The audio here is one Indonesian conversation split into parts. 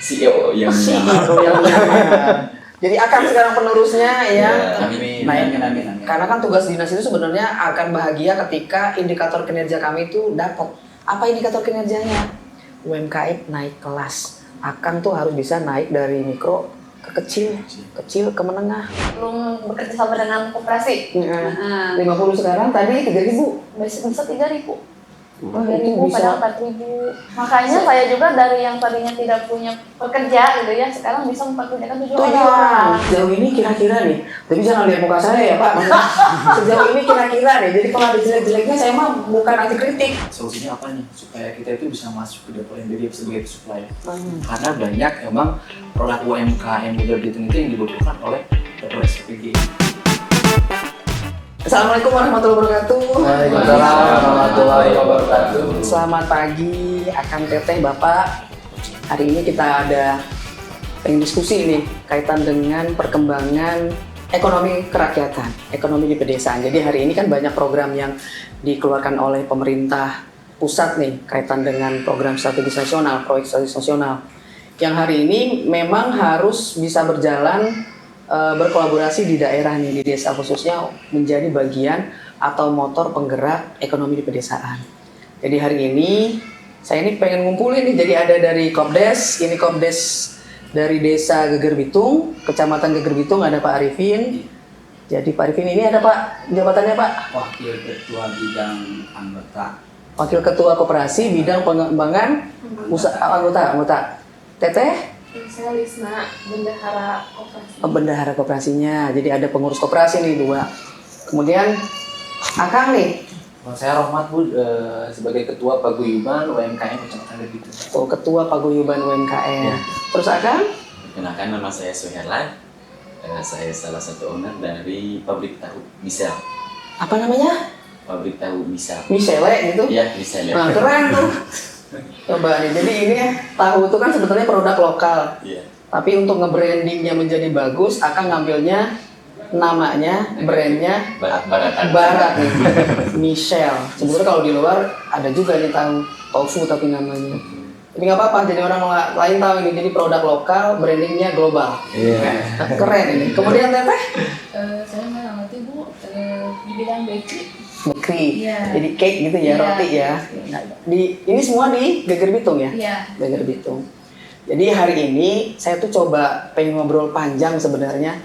CEO yang CEO yang benar. Jadi akan sekarang penerusnya ya. Amin. Amin. Karena kan tugas dinas itu sebenarnya akan bahagia ketika indikator kinerja kami itu dapat. Apa indikator kinerjanya? UMKM naik kelas. Akang tuh harus bisa naik dari mikro ke kecil ke menengah. Belum bekerja sama dengan koperasi. 50 sekarang, tadi 3.000. Bisa 3.000. Itu 3.000 bisa. padahal 4.000. Makanya saya juga dari yang tadinya tidak punya pekerja gitu ya, sekarang bisa mempekerjakan 7 orang. Sejauh ini kira-kira nih, tapi jangan lihat muka saya ya Pak. Sejauh ini kira-kira nih, jadi kalau ada jelek-jeleknya saya mah bukan anti kritik. Solusinya apa nih supaya kita itu bisa masuk ke dapur MBD sebagai supplier? Karena banyak emang produk UMKM Beger Bitung itu yang dibutuhkan oleh dapur SPG. Assalamualaikum warahmatullahi wabarakatuh. Waalaikumsalam warahmatullahi wabarakatuh. Selamat pagi, Akang Teteh Bapak. Hari ini kita ada pengen diskusi nih kaitan dengan perkembangan ekonomi kerakyatan, ekonomi di pedesaan. Jadi hari ini kan banyak program yang dikeluarkan oleh pemerintah pusat nih kaitan dengan program strategis nasional, proyek strategis nasional. Yang hari ini memang harus bisa berjalan berkolaborasi di daerah nih, di desa khususnya menjadi bagian atau motor penggerak ekonomi di pedesaan. Jadi hari ini saya ini pengen ngumpulin nih, jadi ada dari Kopdes, ini Kopdes dari Desa Geger Bitung, Kecamatan Geger Bitung ada Pak Arifin. Jadi Pak Arifin ini ada Pak, jabatannya Pak? Wakil Ketua Bidang Anggota. Wakil Ketua Koperasi Bidang Pengembangan Anggota. Teteh? Saya Lisna, bendahara koperasi. Bendahara koperasinya, jadi ada pengurus koperasi nih 2. Kemudian Akang nih, Saya Rohmat Bu, sebagai Ketua Paguyuban UMKM Kecamatan Geger Bitung. Ketua Paguyuban UMKM. Terus Akang? Perkenalkan, nama saya Suherlan. Saya salah satu owner dari pabrik tahu Misel. Apa namanya? Pabrik tahu Misel. Michele gitu? Iya, Misel ya. Nah, keren tuh. Coba nih, jadi ini tahu itu kan sebetulnya produk lokal. Iya. Tapi untuk nge-brandingnya menjadi bagus, Akang ngambilnya namanya, brandnya Barat nih, Michelle. Sebenarnya kalau di luar ada juga nih tahu tofu tapi namanya. Tapi nggak apa-apa, jadi orang lain tahu ini. Jadi produk lokal, brandingnya global. Iya. Keren ini. Kemudian Teteh? Saya mengamati Bu di bidang bakery. Bakery, Iya. jadi cake gitu ya, Iya. roti ya. Nah, ini semua di Geger Bitung ya? Iya. Geger Bitung. Jadi hari ini saya tuh coba pengen ngobrol panjang sebenarnya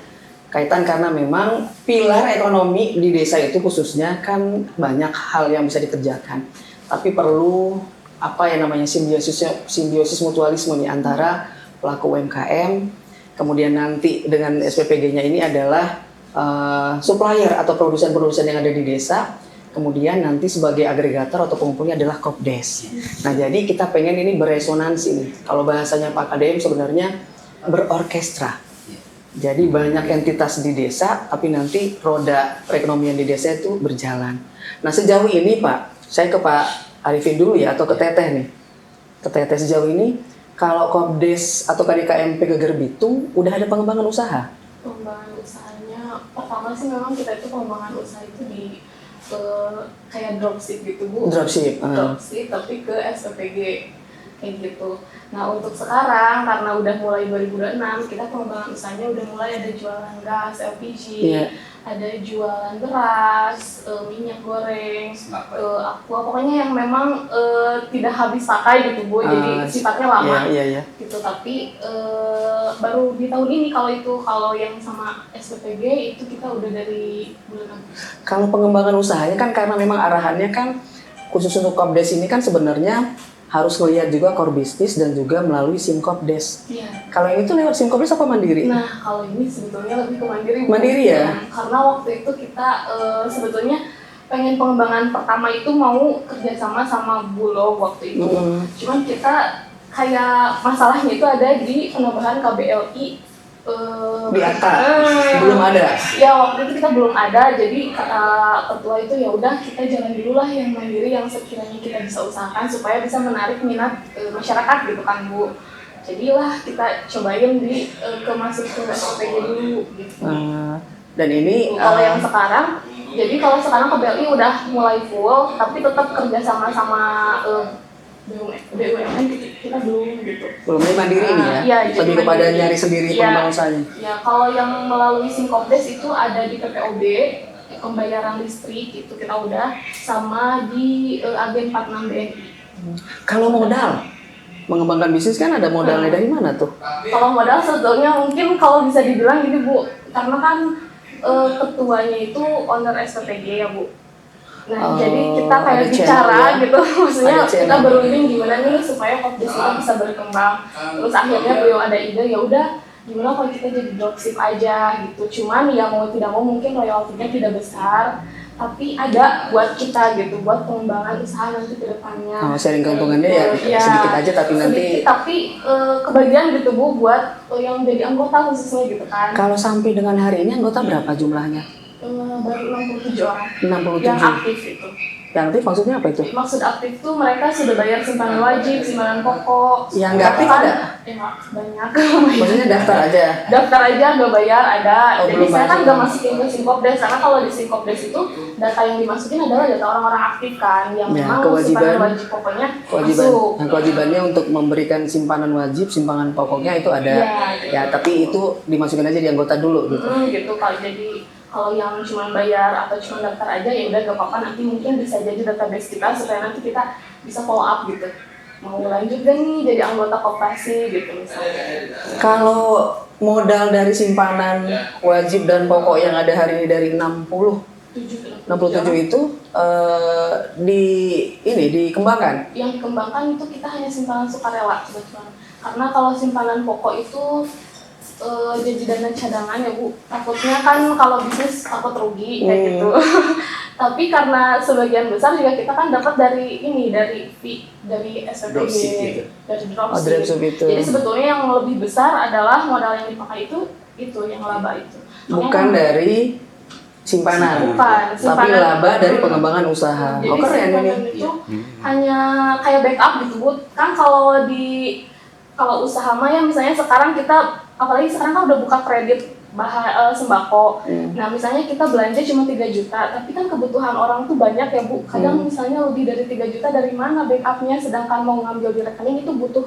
kaitan karena memang pilar ekonomi di desa itu khususnya kan banyak hal yang bisa dikerjakan. Tapi perlu apa yang namanya simbiosis mutualisme nih antara pelaku UMKM, kemudian nanti dengan SPPG-nya ini adalah supplier atau produsen-produsen yang ada di desa, kemudian nanti sebagai agregator atau pengumpulnya adalah Kopdes. Nah jadi kita pengen ini beresonansi nih, kalau bahasanya Pak KDM sebenarnya berorkestra. Jadi banyak entitas di desa, tapi nanti roda perekonomian di desa itu berjalan. Nah sejauh ini Pak, saya ke Pak Arifin dulu ya, atau ke Teteh nih. Ke Teteh sejauh ini, kalau Kopdes atau KDKMP Geger Bitung udah ada pengembangan usaha? Pengembangan usahanya, pertama sih memang kita itu pengembangan usaha itu di kayak dropship gitu Bu. Dropship. Dropship tapi ke SPPG kayak gitu. Nah untuk sekarang karena udah mulai 2026 kita pengembangan usahanya udah mulai ada jualan gas LPG, ada jualan beras, minyak goreng, aqua, pokoknya yang memang tidak habis pakai gitu Bu, jadi sifatnya lama gitu. Tapi baru di tahun ini kalau yang sama SPPG itu kita udah dari bulan Agustus. Kalau pengembangan usahanya kan karena memang arahannya kan khusus untuk Kopdes ini kan sebenarnya harus melihat juga core bisnis dan juga melalui SIM Kopdes. Iya. Kalau yang itu lewat SIM Kopdes apa mandiri? Nah kalau ini sebetulnya lebih ke mandiri. Mandiri ya? Karena waktu itu kita sebetulnya pengen pengembangan pertama itu mau kerjasama sama Bulog waktu itu. Cuman kita kayak masalahnya itu ada di penambahan KBLI di atas belum ada. Ya waktu itu kita belum ada, jadi kata ketua itu ya udah kita jalan dulu lah yang mandiri yang sekiranya kita bisa usahakan supaya bisa menarik minat masyarakat gitu kan Bu. Jadilah kita cobain ke masuk ke SPG dulu gitu. Dan ini kalau yang sekarang, jadi kalau sekarang KBLI udah mulai full, tapi tetap kerja sama BUMN kita belum gitu. Belum ini mandiri ini ya? Iya, jadi Lebih kepada mandiri. nyari sendiri Iya. pengembang usahanya. Ya, kalau yang melalui Sinkopdes itu ada di PPOB, pembayaran listrik itu kita udah, sama di Agen 46 BNI. Kalau modal, mengembangkan bisnis kan ada modalnya dari mana tuh? Kalau modal sebetulnya mungkin kalau bisa dibilang gini Bu, karena kan ketuanya itu owner SPPG ya Bu. Nah, jadi kita kayak ada bicara channel ya? gitu, maksudnya Ada channel. kita berunding gimana nih supaya Kopdes kita bisa berkembang. Terus akhirnya beliau ada ide, ya udah gimana kalau kita jadi dropship aja gitu. Cuman ya mau tidak mau mungkin royaltinya tidak besar, tapi ada buat kita gitu, buat pengembangan usaha nanti ke depannya. Sharing keuntungannya ya Iya, sedikit aja tapi nanti. sedikit, tapi kebagian gitu Bu buat yang jadi anggota khususnya gitu kan. Kalau sampai dengan hari ini anggota berapa jumlahnya? Baru 67 orang 67. yang aktif itu. Yang aktif maksudnya apa itu? Maksud aktif tuh mereka sudah bayar simpanan wajib, simpanan pokok. Yang nggak aktif Bahkan- ada? Ya banyak. Maksudnya daftar aja. Daftar aja nggak bayar ada. Oh, Jadi belum saya kan masuk. nggak masukin ke Sinkopdes karena kalau di Sinkopdes itu data yang dimasukin adalah data orang-orang aktif kan yang Ya, memang kewajiban- simpanan wajib pokoknya Kewajiban, masuk. nah, kewajibannya untuk memberikan simpanan wajib, simpanan pokoknya itu ada. Iya. Ya, tapi itu dimasukin aja di anggota dulu gitu. Gitu kalau yang cuma bayar atau cuma daftar aja ya udah gak apa-apa, nanti mungkin bisa jadi database kita supaya nanti kita bisa follow up gitu. Mau lanjut gak nih jadi anggota koperasi gitu misalnya. Kalau modal dari simpanan wajib dan pokok yang ada hari ini dari 67 itu dikembangkan. Yang dikembangkan itu kita hanya simpanan sukarela kebetulan. Karena kalau simpanan pokok itu jadi dana cadangan ya Bu. Takutnya kan kalau bisnis takut rugi kayak gitu. Tapi karena sebagian besar juga kita kan dapat dari fee dari SPPG, Dropship gitu. dari Oh, dropship. dropship itu. Jadi sebetulnya yang lebih besar adalah modal yang dipakai itu yang laba itu. Bukan dari simpanan, Bukan, tapi simpanan. laba dari pengembangan usaha. Jadi Oh, keren ini. simpanan itu hanya kayak backup gitu Bu. Kan kalau usaha mah ya misalnya sekarang kita apalagi sekarang kan udah buka kredit sembako. Nah, misalnya kita belanja cuma 3 juta, tapi kan kebutuhan orang tuh banyak ya Bu. Kadang misalnya lebih dari 3 juta dari mana backupnya, sedangkan mau ngambil di rekening itu butuh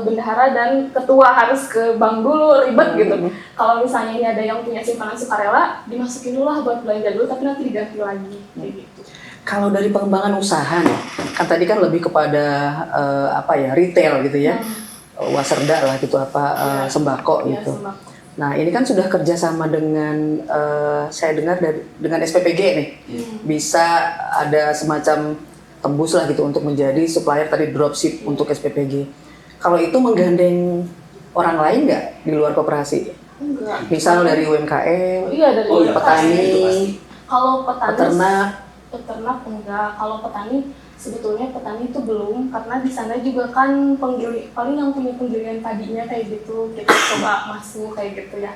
bendahara dan ketua harus ke bank dulu, ribet gitu. Kalau misalnya ini ada yang punya simpanan sukarela, dimasukin dulu lah buat belanja dulu, tapi nanti diganti lagi kayak gitu. Kalau dari pengembangan usaha nih, kan tadi kan lebih kepada retail gitu ya. Waserda lah gitu sembako Iya, gitu. sembako. Nah, ini kan sudah kerjasama dengan saya dengar dengan SPPG nih. Bisa ada semacam tembus lah gitu untuk menjadi supplier tadi dropship untuk SPPG. Kalau itu menggandeng orang lain nggak di luar koperasi? Enggak. Misal dari UMKM, Iya, dari petani, itu pasti. Kalau petani peternak. enggak. Kalau petani sebetulnya petani itu belum, karena di sana juga kan paling yang punya penggilingan padinya kayak gitu, kita coba masuk kayak gitu ya.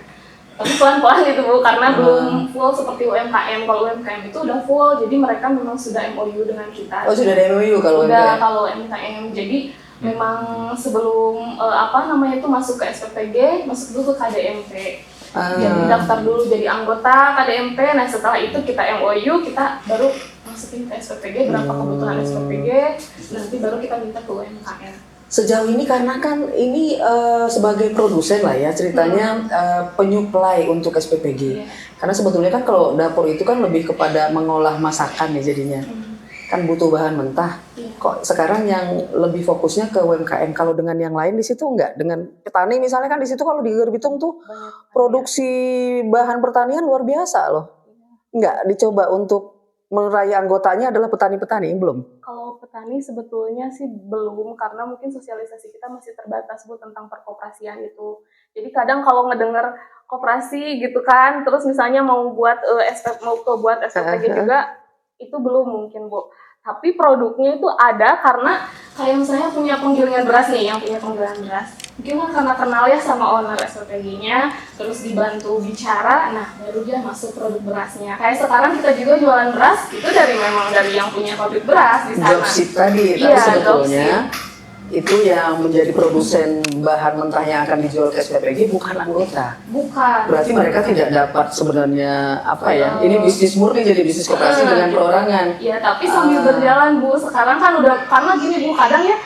Tapi pelan-pelan gitu Bu, karena belum full seperti UMKM. Kalau UMKM itu udah full, jadi mereka memang sudah MOU dengan kita. Oh, sudah ada MOU kalau Udah UMKM? kalau UMKM, jadi memang sebelum itu masuk ke SPPG, masuk dulu ke KDMP. Jadi daftar dulu jadi anggota KDMP. Nah setelah itu kita MOU, kita baru masukin ke SPPG berapa kebutuhan SPPG, nanti baru kita minta ke UMKM. Sejauh ini karena kan ini sebagai produsen lah ya ceritanya penyuplai untuk SPPG. Iya. Karena sebetulnya kan kalau dapur itu kan lebih kepada mengolah masakan ya jadinya. Kan butuh bahan mentah. Iya. Kok sekarang yang lebih fokusnya ke UMKM, kalau dengan yang lain di situ enggak? Dengan petani misalnya kan di situ kalau di Gerbitung tuh produksi bahan pertanian luar biasa loh. Enggak dicoba untuk meraih anggotanya adalah petani-petani, belum? Kalau petani sebetulnya sih belum, karena mungkin sosialisasi kita masih terbatas Bu tentang perkoperasian itu. Jadi kadang kalau ngedenger koperasi gitu kan, terus misalnya mau buat SPPG juga, itu belum mungkin Bu. Tapi produknya itu ada karena kayak misalnya punya penggilingan beras nih, yang punya penggilingan beras. Mungkin kan karena kenal ya sama owner SPPG-nya, terus dibantu bicara, nah baru dia masuk produk berasnya. Kayak sekarang kita juga jualan beras, itu memang dari yang punya pabrik beras di sana. Dropship tadi, tapi Iya, sebetulnya itu yang menjadi produsen bahan mentah yang akan dijual ke SPPG bukan anggota. Bukan. Berarti mereka tidak dapat sebenarnya apa ya? Ini bisnis murni, jadi bisnis koperasi dengan perorangan. Iya, tapi sambil berjalan Bu. Sekarang kan udah, karena gini Bu, kadang ya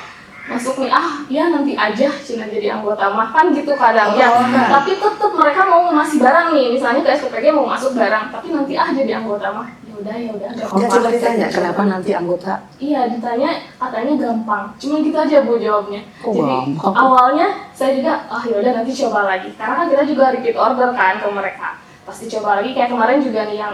masuk nih, ya nanti aja Cina jadi anggota mah kan gitu kadang ya. Tapi tetap mereka mau ngasih barang nih, misalnya ke SPPG mau masuk barang, tapi nanti jadi anggota mah. Ya udah. Enggak, coba ditanya kenapa nanti anggota? Iya, ditanya katanya gampang. Cuma gitu aja Bu jawabnya. Oh, Jadi gampang. awalnya saya juga yaudah nanti coba lagi. Karena kan kita juga repeat order kan ke mereka. Pasti coba lagi, kayak kemarin juga nih yang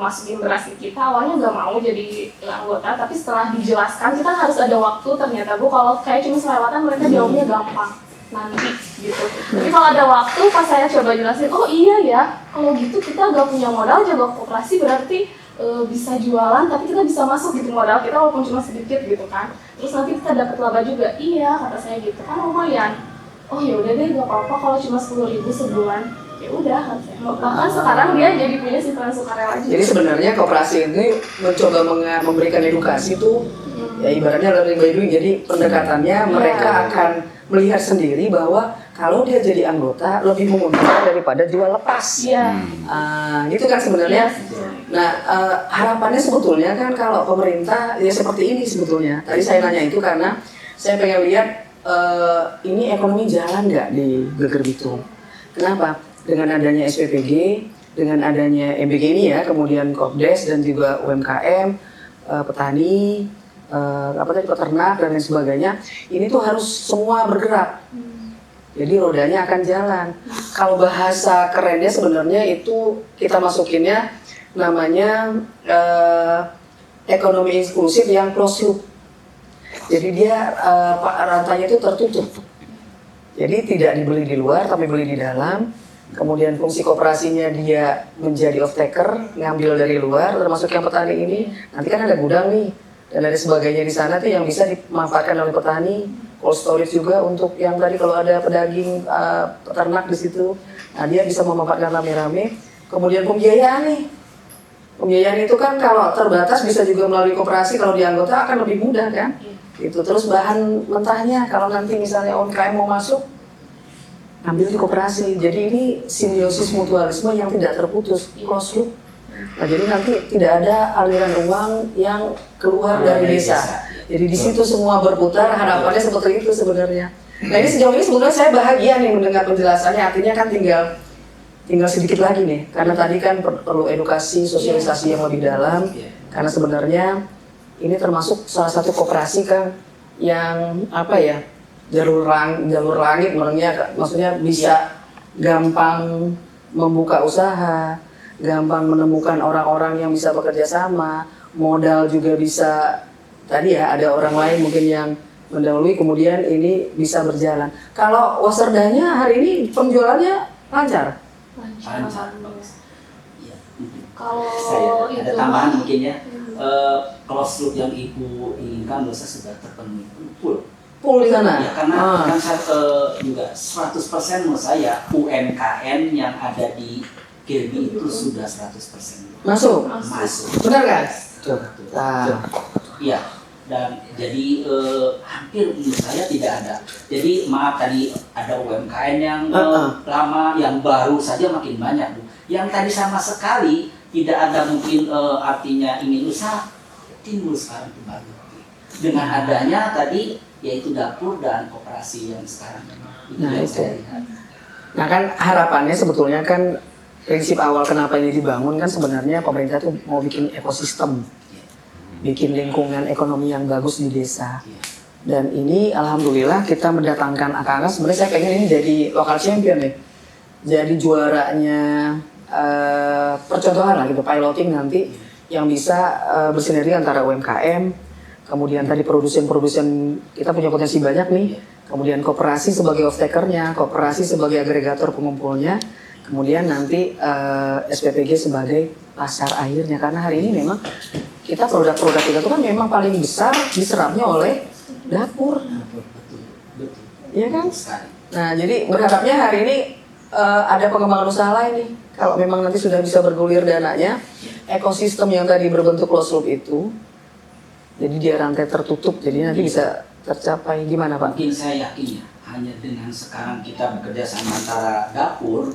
masukin beras ke kita awalnya nggak mau jadi anggota, tapi setelah dijelaskan kita harus ada waktu ternyata Bu. Kalau kayak cuma selewatan mereka jawabnya gampang nanti gitu. Tapi kalau ada waktu pas saya coba jelasin, oh iya ya, kalau gitu kita nggak punya modal jaga koperasi berarti bisa jualan tapi kita bisa masuk gitu modal kita walaupun cuma sedikit gitu kan. Terus nanti kita dapat laba juga. Iya kata saya gitu kan lumayan. Oh ya udah deh gak apa-apa kalau cuma 10.000 sebulan. Ya udah kata saya. Bahkan sekarang dia jadi punya sistem sukarela juga. Jadi sebenarnya koperasi ini mencoba memberikan edukasi tuh ya ibaratnya learning by doing. Jadi pendekatannya mereka akan melihat sendiri bahwa kalau dia jadi anggota lebih menguntungkan daripada jual lepas. Iya. Gitu kan sebenarnya. Nah, harapannya sebetulnya kan kalau pemerintah ya seperti ini sebetulnya. Tadi saya nanya itu karena saya pengen lihat ini ekonomi jalan nggak di Geger Bitung. Kenapa? Dengan adanya SPPG, dengan adanya MBG ini ya, kemudian Kopdes dan juga UMKM, petani, peternak dan lain sebagainya, ini tuh harus semua bergerak. Jadi rodanya akan jalan. Kalau bahasa kerennya sebenarnya itu kita masukinnya namanya ekonomi inklusif yang closed loop. Jadi dia rantainya itu tertutup. Jadi tidak dibeli di luar tapi beli di dalam. Kemudian fungsi koperasinya dia menjadi off taker, ngambil dari luar, termasuk yang petani ini. Nanti kan ada gudang nih dan ada sebagainya di sana tuh yang bisa dimanfaatkan oleh petani. Cold storage juga untuk yang tadi kalau ada pedaging peternak di situ. Nah dia bisa memanfaatkan rame-rame. Kemudian pembiayaan nih. Pembiayaan itu kan kalau terbatas bisa juga melalui koperasi, kalau di anggota akan lebih mudah kan. Itu terus bahan mentahnya kalau nanti misalnya UMKM mau masuk ambil di koperasi. Jadi ini simbiosis mutualisme yang tidak terputus, closed loop. Nah, jadi nanti tidak ada aliran uang yang keluar dari desa. Jadi di situ semua berputar, harapannya seperti itu sebenarnya. Nah ini sejauh ini sebenarnya saya bahagia nih mendengar penjelasannya, artinya kan tinggal sedikit lagi nih, karena tadi kan perlu edukasi, sosialisasi yang lebih dalam, karena sebenarnya ini termasuk salah satu koperasi kan yang apa ya, jalur langit maksudnya bisa gampang membuka usaha, gampang menemukan orang-orang yang bisa bekerja sama, modal juga bisa, tadi ya ada orang lain mungkin yang mendahului, kemudian ini bisa berjalan. Kalau waserdanya hari ini penjualannya lancar? Lancar. Ya. Kalau Saya ada itu tambahan mungkin ya. Close loop yang Ibu inginkan dosa sudah terpenuhi full. Full di sana? Ya, karena kan saya juga 100% menurut saya UMKM yang ada di Kirby itu sudah 100% Masuk? Benar kan? Iya. Dan jadi hampir menurut saya tidak ada. Jadi maaf tadi ada UMKM yang lama, yang baru saja makin banyak Bu. Yang tadi sama sekali tidak ada mungkin artinya ingin usaha, timbul sekarang kembali. Dengan adanya tadi yaitu dapur dan koperasi yang sekarang itu yang saya lihat. Nah kan harapannya sebetulnya kan prinsip awal kenapa ini dibangun kan sebenarnya pemerintah tuh mau bikin ekosistem, bikin lingkungan ekonomi yang bagus di desa. Dan ini alhamdulillah kita mendatangkan angka-angka, sebenarnya saya pengen ini jadi local champion nih, jadi juaranya percontohan lah gitu, piloting nanti yang bisa bersinergi antara UMKM, kemudian tadi produsen kita punya potensi banyak nih, kemudian koperasi sebagai off-takernya, koperasi sebagai agregator pengumpulnya, kemudian nanti SPPG sebagai pasar akhirnya, karena hari ini memang kita produk-produk kita itu kan memang paling besar diserapnya oleh dapur, iya kan? Nah jadi berharapnya hari ini ada pengembangan usaha lain nih, kalau memang nanti sudah bisa bergulir dananya, ekosistem yang tadi berbentuk closed loop itu, jadi dia rantai tertutup, jadi nanti bisa tercapai. Gimana Pak? Mungkin saya yakin ya, hanya dengan sekarang kita bekerja sama antara dapur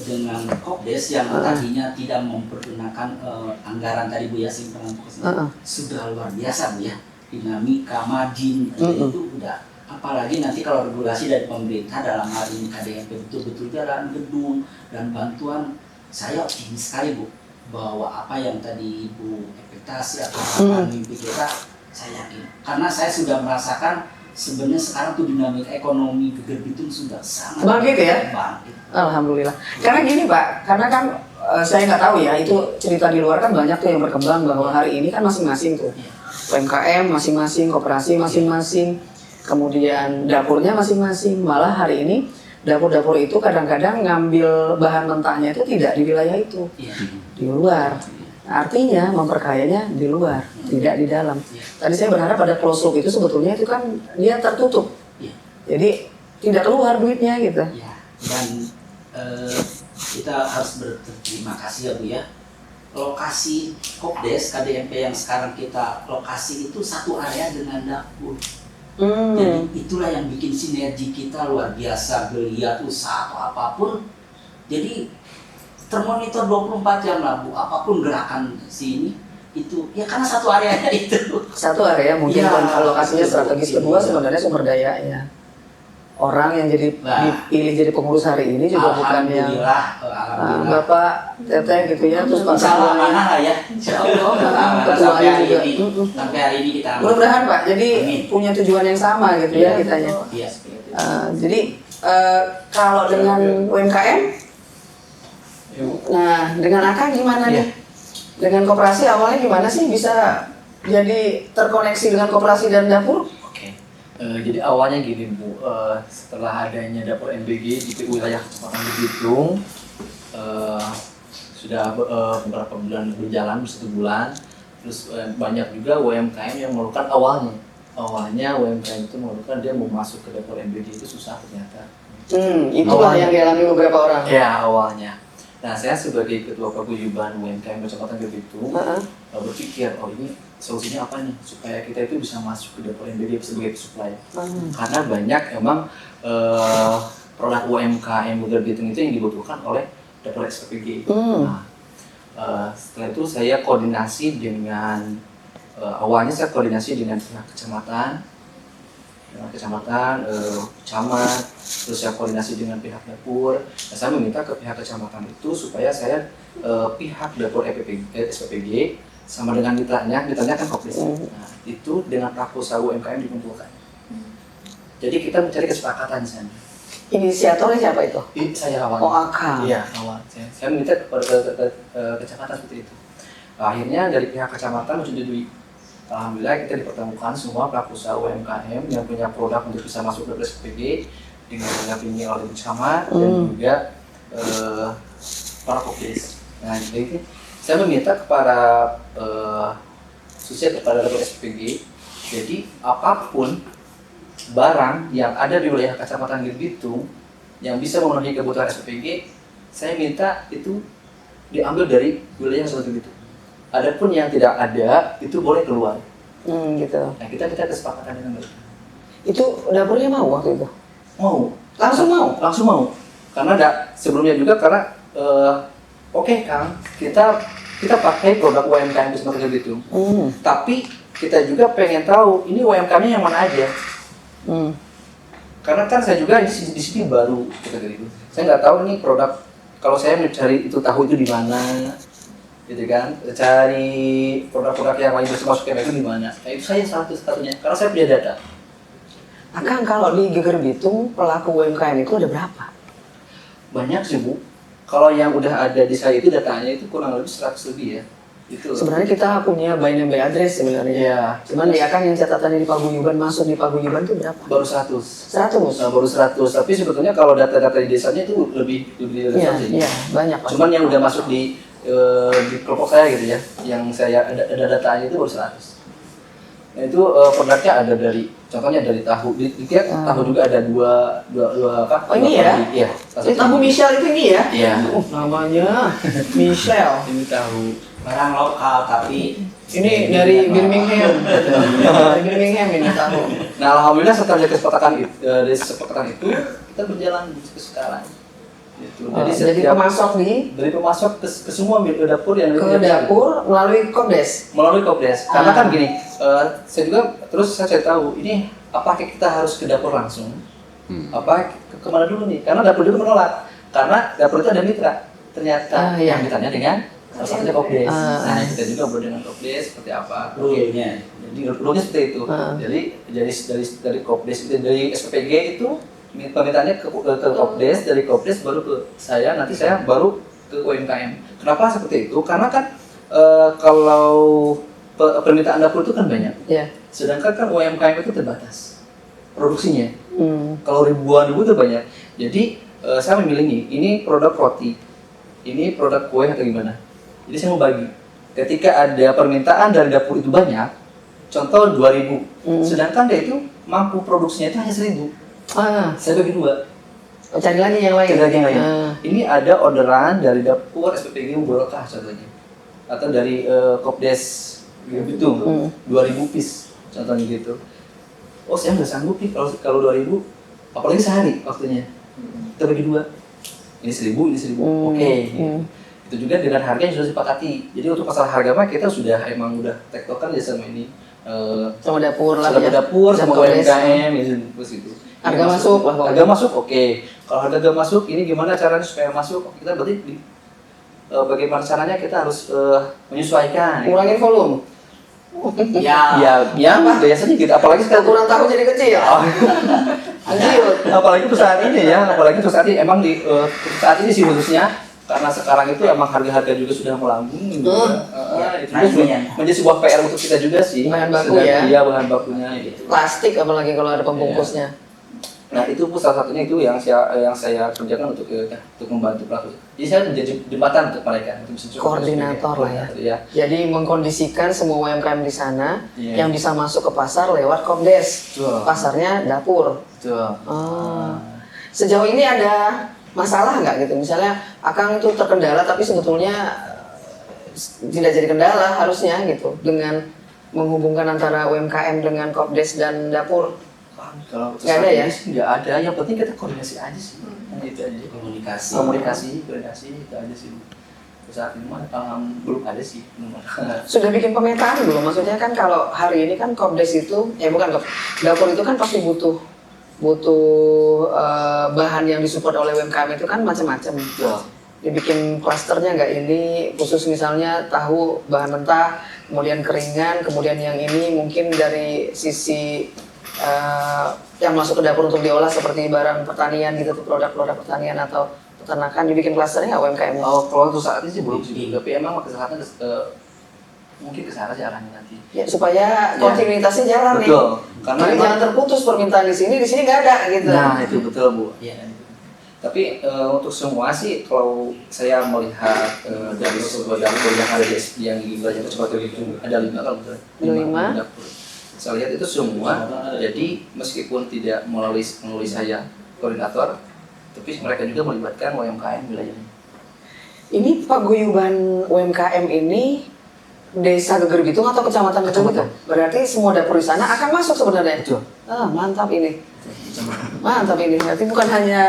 dengan Kopdes yang tadinya tidak mempergunakan anggaran tadi Bu Yasin pernah sudah luar biasa Bu ya, dinamika margin itu udah, apalagi nanti kalau regulasi dari pemerintah dalam hal ini KDMP betul-betul jalan gedung dan bantuan, saya optimis sekali Bu bahwa apa yang tadi Ibu ekspektasi atau harapan mimpi kita, saya yakin karena saya sudah merasakan sebenarnya sekarang tuh dinamika ekonomi Geger Bitung sudah sangat bangkit ya? Bangkit. Alhamdulillah. Karena gini Pak, karena kan saya nggak tahu ya, itu cerita di luar kan banyak tuh yang berkembang bahwa hari ini kan masing-masing tuh UMKM masing-masing, koperasi masing-masing, kemudian dapurnya masing-masing. Malah hari ini dapur-dapur itu kadang-kadang ngambil bahan mentahnya itu tidak di wilayah itu, di luar. Artinya memperkayanya di luar, tidak di dalam. Tadi saya berharap pada close loop itu sebetulnya itu kan dia tertutup, jadi tidak keluar duitnya gitu. Ya, dan kita harus berterima kasih ya Bu ya. Lokasi Kopdes KDMP yang sekarang kita lokasi itu satu area dengan dapur. Jadi itulah yang bikin sinergi kita luar biasa, geliat usaha atau apapun. Jadi termonitor 24 jam lah Bu, apapun gerakan sini itu ya karena satu area itu. Satu area mungkin Ya, kan alokasinya strategis. Kedua sebenarnya sumber dayanya. Orang yang jadi dipilih jadi pengurus hari ini juga bukan yang Alhamdulillah. Bapak Teteh gitu ya, terus Pak Insya Allah Ketua. amanah lah ya. Insya Allah, Sampai ketuanya hari juga. ini, sampai hari ini kita aman. Mudah-mudahan Pak, jadi Amin. punya tujuan yang sama gitu ya kitanya. Iya. Jadi kalau dengan UMKM, nah dengan Aka gimana nih? Dengan koperasi awalnya gimana sih bisa jadi terkoneksi dengan koperasi dan dapur? Oke. Jadi awalnya gini Bu, setelah adanya dapur MBG di wilayah Kecamatan Bitung, sudah beberapa bulan berjalan, 1 bulan, terus banyak juga UMKM yang memerlukan awalnya UMKM itu memerlukan dia mau masuk ke dapur MBG itu susah ternyata. Itulah yang dialami beberapa orang. Ya awalnya. Nah saya sebagai ketua paguyuban UMKM Kecamatan Bitung berpikir, oh ini solusinya apa nih supaya kita itu bisa masuk ke dapur MBG sebagai supplier. Karena banyak emang produk UMKM Geger Bitung itu yang dibutuhkan oleh dapur SPPG. Nah, setelah itu saya koordinasi dengan awalnya saya koordinasi dengan pihak kecamatan, camat, terus saya koordinasi dengan pihak dapur. Nah, saya meminta ke pihak kecamatan itu supaya saya pihak dapur SPPG sama dengan mitranya kan Kopdes. Nah, itu dengan pelaku usaha UMKM dikumpulkan. Jadi kita mencari kesepakatan di sana. Inisiatornya siapa itu? Saya awalnya. Oh Aka. Iya awal. Saya minta kepada kecamatan seperti itu. Akhirnya dari pihak kecamatan menyetujui. Alhamdulillah kita dipertemukan semua pelaku usaha UMKM yang punya produk untuk bisa masuk ke SPG dengan didampingi oleh camat dan juga para Kopdes. Nah jadi saya meminta kepada khususnya kepada SPG, jadi apapun barang yang ada di wilayah Kecamatan Geger Bitung yang bisa memenuhi kebutuhan SPG, saya minta itu diambil dari wilayah Kecamatan Bitung. Adapun yang tidak ada itu boleh keluar. Gitu. Nah kita kesepakatan dengan mereka. Itu dapurnya mau waktu itu? Mau. Langsung mau? Langsung mau. Karena sebelumnya juga karena oke Kang, kita pakai produk UMKM di Kecamatan Geger Bitung. Tapi kita juga pengen tahu ini UMKM-nya yang mana aja. Karena kan saya juga di sini baru gitu. Saya nggak tahu nih produk, kalau saya mencari itu tahu itu di mana, gitu kan? Cari produk-produk yang lain bisa masuk ke itu di mana? Nah, itu saya satu-satunya, karena saya punya data. Akang kalau di Geger Bitung pelaku UMKM itu ada berapa? Banyak sih Bu. Kalau yang udah ada di saya itu datanya itu kurang lebih 100 lebih ya. Itu. Sebenarnya kita punya by name by address sebenarnya. Iya. Cuman di Akang yang catatannya di paguyuban masuk di paguyuban itu berapa? Baru 100. 100. Nah, baru 100. Tapi sebetulnya kalau data-data di desanya itu lebih dari 100. Iya, banyak Pak. Cuman yang udah masuk di kelompok saya gitu ya, yang saya ada datanya itu baru 100. Nah itu produknya ada dari, contohnya dari tahu. Di tiap tahu juga ada dua apa? Oh ini ya? Iya. Ini tahu Michelle itu ini ya? Iya. Namanya Michelle. Ini tahu. Barang lokal tapi Ini dari Birmingham. Dari Birmingham ini tahu. Nah, alhamdulillah setelah dari kesepakatan itu kita berjalan ke sekarang. Gitu. Jadi pemasok dari pemasok ke semua dapur yang ke dapur melalui Kopdes. Melalui Kopdes. Karena kan gini, saya juga terus saya cari tahu ini apakah kita harus ke dapur langsung? Apa kemana dulu nih? Karena dapur juga menolak. Karena dapur itu ada mitra. Ternyata yang mitranya dengan salah satunya Kopdes. Nah, kita juga berdoa dengan Kopdes seperti apa? Rule-nya. Jadi rule-nya seperti itu. Jadi dari Kopdes dari SPPG itu permintaannya ke Kopdes, dari Kopdes baru ke saya, nanti saya baru ke UMKM. Kenapa seperti itu? Karena kan kalau permintaan dapur itu kan banyak. Iya. Sedangkan kan UMKM itu terbatas produksinya. Kalau ribuan ribu itu banyak. Jadi saya memilih nih, ini produk roti, ini produk kue atau gimana. Jadi saya mau bagi. Ketika ada permintaan dari dapur itu banyak, contoh 2.000, sedangkan dia itu mampu produksinya itu hanya 1.000. Saya bagi 2. Cari lagi yang lain. Ini ada orderan dari dapur SPPG Barokah contohnya, atau dari Kopdes gitu, 2.000 piece contohnya gitu. Oh, saya nggak sanggup nih kalau 2.000, apalagi sehari waktunya. Kita bagi 2. Ini 1.000, ini 1.000. Oke. Itu juga dengan harga yang sudah disepakati. Jadi untuk masalah harga mah kita sudah emang udah tektokan ya sama ini. Sama dapur lah sama ya. dapur, sama UMKM gitu. Harga masuk lah pokoknya. Harga masuk, oke. Kalau harga gak masuk, ini gimana caranya supaya masuk? Kita berarti bagaimana caranya kita harus menyesuaikan. Kurangin volume. Ya, biasanya gitu. Apalagi sekarang Ukuran tahu jadi kecil. apalagi untuk saat ini ya, apalagi untuk saat ini emang di saat ini sih khususnya karena sekarang itu emang harga-harga juga sudah melambung gitu. Itu juga menjadi sebuah PR untuk kita juga sih. Bahan baku ya. Iya, bahan bakunya gitu. Plastik apalagi kalau ada pembungkusnya. Nah, itu pun salah satunya itu yang saya kerjakan untuk membantu pelaku. Jadi saya menjadi jembatan untuk mereka untuk bisa Koordinator lah ya. Jadi mengkondisikan semua UMKM di sana yang bisa masuk ke pasar lewat Kopdes. Pasarnya dapur. Sejauh ini ada masalah nggak gitu? Misalnya Akang itu terkendala tapi sebetulnya tidak jadi kendala harusnya gitu dengan menghubungkan antara UMKM dengan Kopdes dan dapur. Kalau nggak ada ya? Nggak ada. Yang penting kita koordinasi aja sih. Itu aja. Komunikasi itu aja sih. Saat ini mah belum ada sih. Sudah bikin pemetaan belum? Maksudnya kan kalau hari ini kan Kopdes itu, dapur itu kan pasti butuh bahan yang disupport oleh UMKM itu kan macam-macam. Dibikin klasternya nggak ini, khusus misalnya tahu bahan mentah, kemudian keringan, kemudian yang ini mungkin dari sisi yang masuk ke dapur untuk diolah seperti barang pertanian gitu, produk-produk pertanian atau peternakan, dibikin klasternya nggak UMKM? Oh, kalau untuk saat ini sih belum sih, tapi emang kesehatan mungkin ke sana sih arahnya nanti. Ya, supaya kontinuitasnya jalan nih. Betul. Karena jangan terputus permintaan di sini nggak ada gitu. Nah, itu betul, Bu. Iya. Tapi untuk semua sih, kalau saya melihat dari sebuah dapur yang ada yang belajar seperti itu ada 5 kalau betul. 5 dapur. Saya lihat itu semua, jadi meskipun tidak melalui saya koordinator, tapi mereka juga melibatkan UMKM wilayahnya. Ini paguyuban UMKM ini Desa Geger Bitung atau Kecamatan Geger Bitung? Berarti semua dapur di sana akan masuk sebenarnya? Betul. Mantap ini. Mantap ini, berarti bukan hanya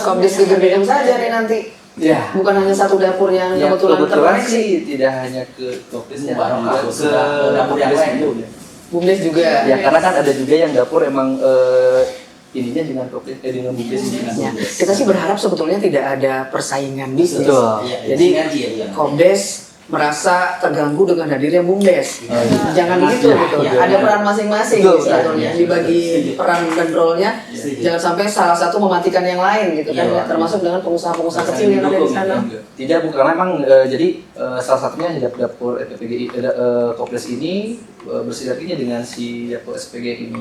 Kopdes Geger Bitung saja nih nanti. Ya. Bukan hanya satu dapur yang kebetulan terkoneksi. Sih, tidak hanya ke Kopdesnya, ke dapur yang lain. Bumdes juga. Ya, karena kan ada juga yang dapur emang ininya dengan Kopdes, dengan Bumdes ini. Ya. Kita sih berharap sebetulnya tidak ada persaingan bisnis. Betul. Jadi Kopdes merasa terganggu dengan hadirnya Bumdes. Jangan begitu gitu. Ada peran masing-masing sebetulnya. Dibagi peran dan role-nya. Jangan sampai salah satu mematikan yang lain gitu kan. Termasuk dengan pengusaha-pengusaha kecil yang ada di sana. Tidak, Bu, karena memang jadi salah satunya dapur SPPG Kopdes ini bersinerginya dengan si dapur SPG ini.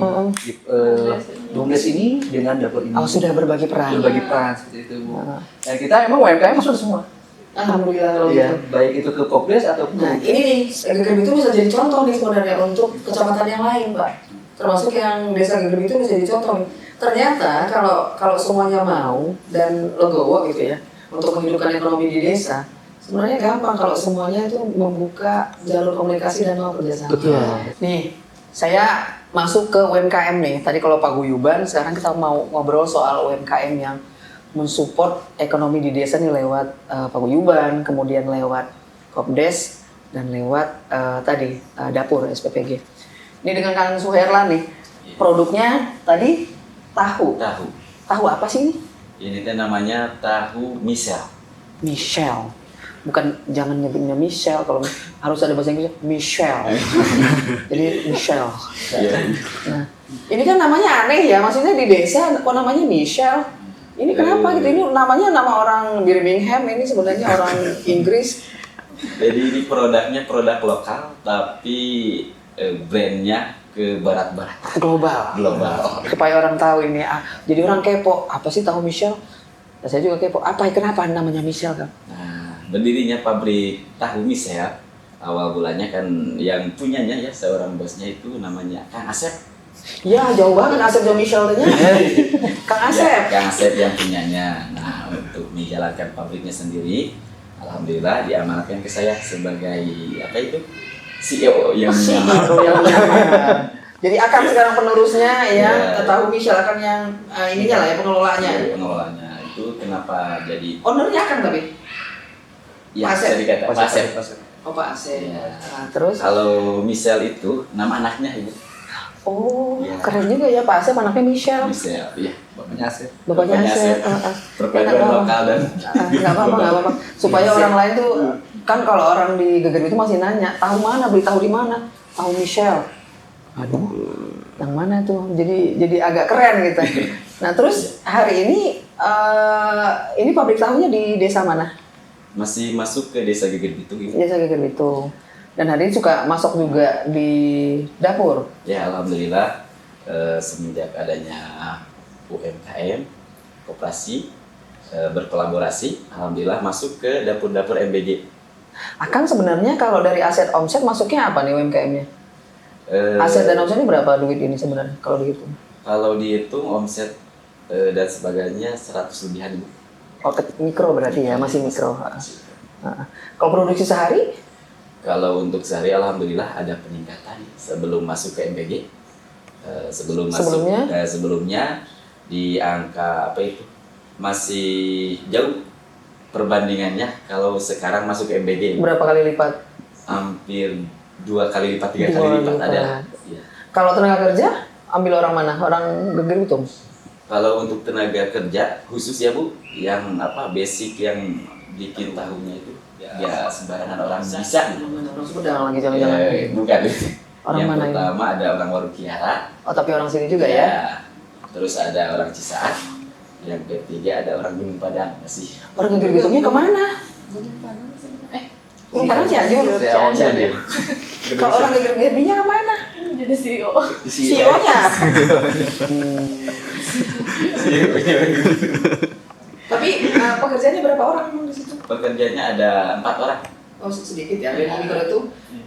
Bumdes ini dengan dapur ini. Oh, sudah berbagi peran. Berbagi peran seperti itu, Bu. Dan kita emang UMKM masuk semua. Alhamdulillah kalau Iya, gitu. baik itu ke Kopdes ataupun Nah, ini nih, Geger Bitung bisa jadi contoh nih sebenarnya untuk kecamatan yang lain, Pak. Termasuk yang Desa Geger Bitung bisa jadi contoh. Ternyata kalau semuanya mau dan legowo gitu ya untuk menghidupkan ekonomi di desa, Sebenarnya gampang kalau semuanya itu membuka jalur komunikasi dan mau kerjasama. Betul. Nih, saya masuk ke UMKM nih. Tadi kalau paguyuban, sekarang kita mau ngobrol soal UMKM yang mensupport ekonomi di desa nih lewat paguyuban, kemudian lewat Kopdes dan lewat dapur SPPG. Ini dengan Kang Suherlan nih, produknya tadi tahu. Tahu. Tahu apa sih ini? Ini teh namanya tahu misel. Michelle. Bukan, jangan nyebutnya Michelle, kalau harus ada bahasa Inggrisnya Michelle. Jadi Michelle. Iya. Nah, ini kan namanya aneh ya, maksudnya di desa kok namanya Michelle. Ini kenapa gitu? Ini namanya nama orang Birmingham, ini sebenarnya orang Inggris. Jadi ini produknya produk lokal, tapi brandnya ke barat-barat. Global. Supaya orang tahu ini. Jadi orang kepo, apa sih tahu Michelle? Nah, saya juga kepo, kenapa namanya Michelle, Kang? Nah, berdirinya pabrik tahu misel awal bulannya kan yang punyanya ya seorang bosnya itu namanya Kang Asep. Ya, jauh banget Asep dan Michelle-nya. Kang Asep. Ya, Kang Asep yang punyanya. Nah, untuk menjalankan pabriknya sendiri, alhamdulillah diamanatkan ke saya sebagai apa itu? CEO yang menyamar. Jadi Akang sekarang penerusnya ya, Ya. tahu Michelle Akang yang ininya lah ya, pengelolaannya. Pengelolanya itu kenapa jadi Ownernya Akang tapi? ya Pak Asep. bisa dikata Pak Asep. Oh, Pak Asep. Ya. Nah, terus? Kalau Michelle itu nama anaknya ibu. Oh, Ya. keren juga ya Pak Asep, anaknya Michelle. Michelle, iya. Bapaknya Asep. Bapaknya Asep. Perpaduan Enak, lokal dan Nggak apa-apa. Supaya orang lain tuh, kan kalau orang di Geger itu masih nanya, tahu mana, beli tahu di mana? Tahu Michelle. Aduh, yang mana tuh? Jadi agak keren gitu. Nah terus hari ini pabrik tahunya di desa mana? masih masuk ke desa Geger Bitung ibu. Desa Geger Bitung. Dan hari ini suka masuk juga di dapur. Ya alhamdulillah semenjak adanya UMKM koperasi berkolaborasi, alhamdulillah masuk ke dapur-dapur MBG. Akang sebenarnya kalau dari aset omset masuknya apa nih UMKM-nya? Eh, Aset dan omsetnya berapa duit ini sebenarnya kalau dihitung? Kalau dihitung omset dan sebagainya 100 lebihan ibu. Oh, mikro berarti ya, masih mikro. Kalau produksi sehari? Kalau untuk sehari alhamdulillah ada peningkatan sebelum masuk ke MBG. Sebelumnya di angka apa itu masih jauh perbandingannya kalau sekarang masuk ke MBG Berapa kali lipat? hampir 2 kali lipat 3 Dua kali kali lipat lipat. ada. Ya. Kalau tenaga kerja, ambil orang mana? Orang Geger Bitung? Kalau untuk tenaga kerja khusus ya Bu, yang apa basic yang bikin tahunya itu ya sembarangan orang bisa. Orang Sumedang lagi jalan-jalan. Bukan. Orang yang mana ini? pertama ada orang Warung Kiara. Oh, tapi orang sini juga ya? Terus ada orang Cisaat. Yang ketiga ada orang Gunung Padang masih. Orang Geger Bitungnya kemana? Gunung Padang Cianjur. Cianjur. Kalau orang Geger Bitungnya kemana? Jadi CEO. CEO-nya. Tapi pekerjaannya berapa orang di situ? Pekerjanya ada 4 orang. Oh, sedikit ya. Beda mikro itu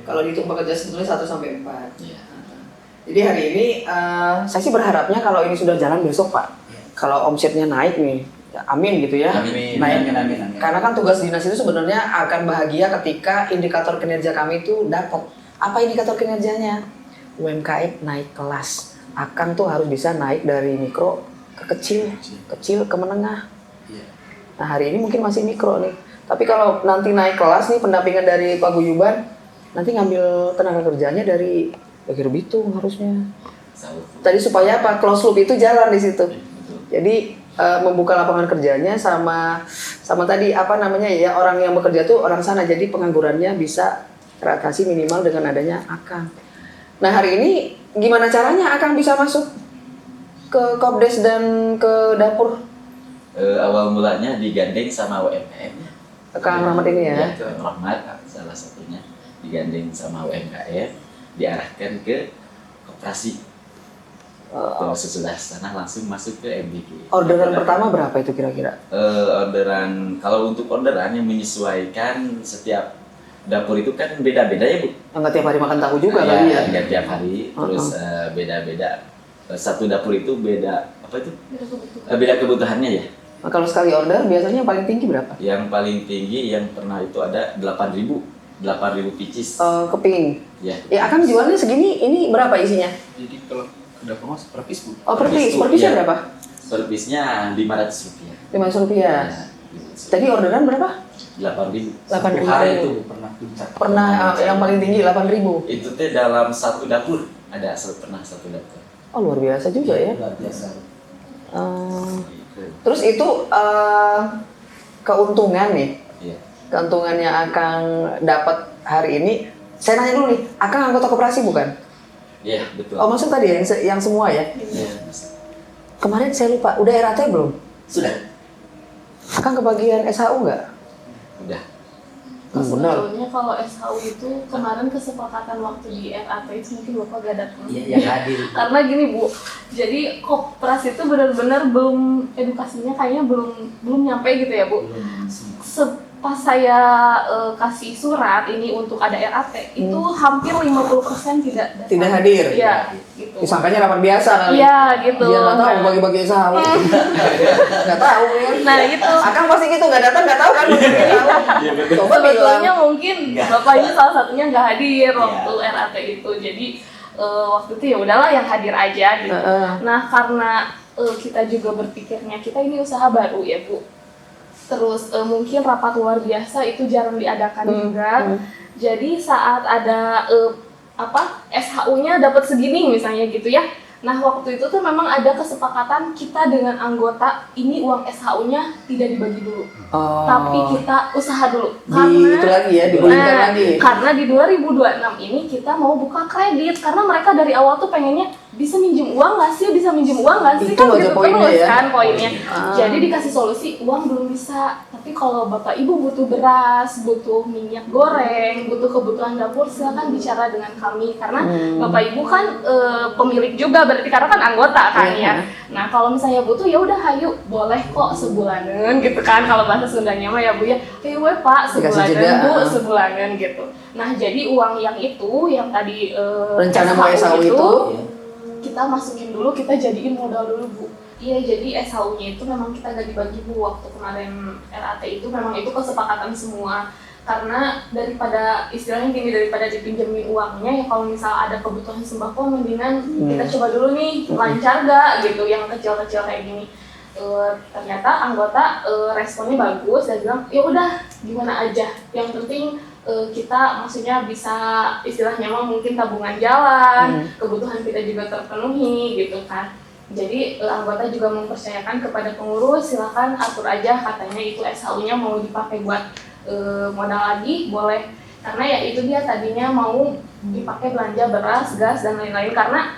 kalau dihitung pekerja sebetulnya 1 sampai 4. Iya. Jadi hari ini saya sih berharapnya kalau ini sudah jalan besok Pak. Kalau omsetnya naik nih, ya, amin gitu ya. Amin. Naik. Amin. Karena kan tugas dinas itu sebenarnya akan bahagia ketika indikator kinerja kami itu dapat. Apa indikator kinerjanya? UMKM naik kelas. Akang tuh harus bisa naik dari mikro ke kecil ke menengah. Nah hari ini mungkin masih mikro nih. Tapi kalau nanti naik kelas nih pendampingan dari paguyuban, nanti ngambil tenaga kerjanya dari Geger Bitung harusnya. Tadi supaya apa? Close loop itu jalan di situ. Jadi membuka lapangan kerjanya sama tadi apa namanya ya orang yang bekerja tuh orang sana. Jadi penganggurannya bisa teratasi minimal dengan adanya Akang. Nah hari ini gimana caranya Akang bisa masuk ke Kopdes dan ke dapur? Awal mulanya digandeng sama UMKM. Kang Rahmat ini ya? Kang Rahmat salah satunya digandeng sama UMKM, diarahkan ke koperasi. Terus sesudah sana langsung masuk ke MBG. Orderan pertama berapa itu kira-kira? Orderan kalau untuk orderan yang menyesuaikan setiap dapur itu kan beda-beda ya Bu. Enggak tiap hari makan tahu juga Ya, kali ya? nggak tiap hari. Terus beda-beda. Satu dapur itu beda apa itu? Beda kebutuhannya ya. Nah, kalau sekali order biasanya yang paling tinggi berapa? Yang paling tinggi yang pernah itu ada 8.000 pieces. Keping. Ya. Ya akan jualnya segini, ini berapa isinya? Jadi kalau udah kemas per piece Bu. Oh per piece, Piece, per piece-nya iya. berapa? Per piece-nya Rp500. Rp500. Ya, Tadi orderan berapa? 8.000. 8.000. Satu hari itu pernah puncak. Pernah yang paling tinggi 8.000. Itu teh dalam satu dapur ada pernah satu dapur. Oh luar biasa juga ya. Luar biasa. Terus itu keuntungan nih, Iya. keuntungan yang akan dapat hari ini. Saya nanya dulu nih, Akang anggota koperasi bukan? Iya, betul. Oh maksud tadi yang semua ya? Iya. Kemarin saya lupa, udah RAT belum? Sudah. Akang kebagian SHU nggak? Udah. Benar. Sebetulnya kalau SHU itu kemarin kesepakatan waktu di RAT itu mungkin Bapak gak datang. Iya, yang hadir. Karena gini Bu, jadi koperasi itu benar-benar belum edukasinya kayaknya belum nyampe gitu ya Bu. Pas saya kasih surat ini untuk ada RAT itu hampir 50% tidak datang. Tidak hadir? Iya, gitu. Disangkanya rapat biasa kali. Iya, gitu. Dia nggak tahu Nah. bagi-bagi SHU. Nggak tahu ya. Nah, gitu. Akang pasti gitu, nggak datang nggak tahu kan bagi-bagi SHU. Coba bilang. Sebetulnya mungkin Bapak ini salah satunya nggak hadir Iya. waktu RAT itu. Jadi waktu itu ya udahlah yang hadir aja gitu. Nah, karena kita juga berpikirnya kita ini usaha baru ya Bu. Terus mungkin rapat luar biasa itu jarang diadakan juga. Jadi saat ada SHU-nya dapat segini misalnya gitu ya. Nah waktu itu tuh memang ada kesepakatan kita dengan anggota ini uang SHU-nya tidak dibagi dulu, tapi kita usaha dulu. Itu lagi ya, digulingkan lagi. Karena di 2026 ini kita mau buka kredit karena mereka dari awal tuh pengennya bisa minjem uang nggak sih, bisa minjem uang nggak sih, Itu kan aja gitu poinnya terus ya. kan poinnya. Jadi dikasih solusi uang belum bisa, tapi kalau bapak ibu butuh beras, butuh minyak goreng, butuh kebutuhan dapur silakan bicara dengan kami karena bapak ibu kan pemilik juga berarti karena kan anggota kan ya. Nah kalau misalnya butuh ya udah hayu boleh kok sebulanan gitu kan kalau bahasa Sundanya mah ya Bu ya. Ayo we Pak Dikasih sebulanan jeda, Bu sebulanan gitu. Nah jadi uang yang itu yang tadi rencana mau SHU itu kita masukin dulu, kita jadiin modal dulu Bu. Iya, jadi SHU-nya itu memang kita gak dibagi Bu. Waktu kemarin RAT itu memang itu kesepakatan semua. Karena daripada istilahnya gini, daripada dipinjemin uangnya ya kalau misal ada kebutuhan sembako mendingan kita coba dulu nih lancar gak gitu yang kecil-kecil kayak gini. Ternyata anggota responnya bagus dan bilang ya udah gimana aja, yang penting kita maksudnya bisa istilahnya mah mungkin tabungan jalan, kebutuhan kita juga terpenuhi gitu kan. Jadi anggota juga mempercayakan kepada pengurus silakan atur aja katanya itu SHU-nya mau dipakai buat modal lagi boleh, karena ya itu dia tadinya mau dipakai belanja beras, gas dan lain-lain karena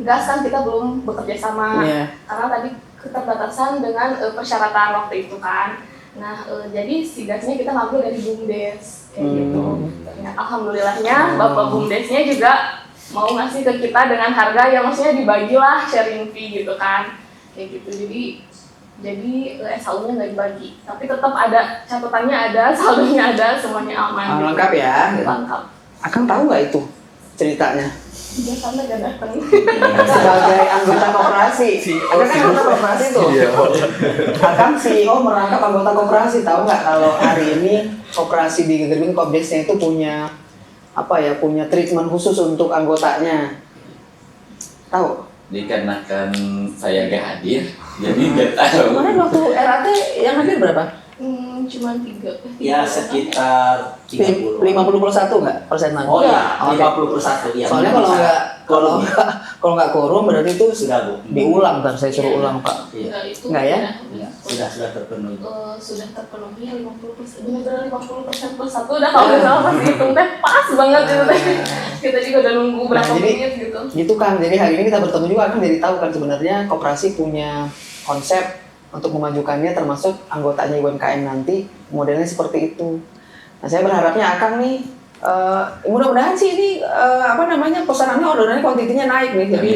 gas kan kita belum bekerja sama karena tadi keterbatasan dengan persyaratan waktu itu kan. Nah jadi si gasnya kita ngambil dari BUMDes kayak gitu. Nah, alhamdulillahnya Bapak BUMDesnya juga mau ngasih ke kita dengan harga yang maksudnya dibagilah sharing fee gitu kan kayak gitu. Jadi SHU-nya nggak dibagi, tapi tetap ada catatannya, ada saldonya, ada semuanya aman. Gitu. lengkap ya. Lengkap. Akang tahu nggak itu ceritanya? Dia karena gak datang. Sebagai anggota koperasi, ada kan anggota koperasi tuh. Akang CEO merangkap anggota koperasi, tahu nggak kalau hari ini koperasi di Gegerbing Kopdesnya itu punya punya treatment khusus untuk anggotanya. Tahu? Dikarenakan saya nggak hadir, jadi nggak tahu. Kemarin waktu RAT yang hadir berapa? Cuma 3. Ya sekitar 30. 51 nggak persenan? Oh iya, Oke. 51 ya. Soalnya kalau nggak quorum berarti itu Sudah, Bu. diulang kan, saya suruh ulang Pak. Iya. Nggak ya? Iya, sudah terpenuhi. Sudah terpenuhi 50%, benar-benar 50% plus 1 udah kalau misalnya pas dihitung teh pas banget gitu teh. Kita juga udah nunggu berapa jadi, menit gitu. Gitu kan, jadi hari ini kita bertemu juga kan jadi tahu kan sebenarnya koperasi punya konsep untuk memajukannya termasuk anggotanya UMKM nanti modelnya seperti itu. Nah saya berharapnya Akang nih mudah-mudahan sih ini pesanannya orderannya kuantitinya naik nih. Jadi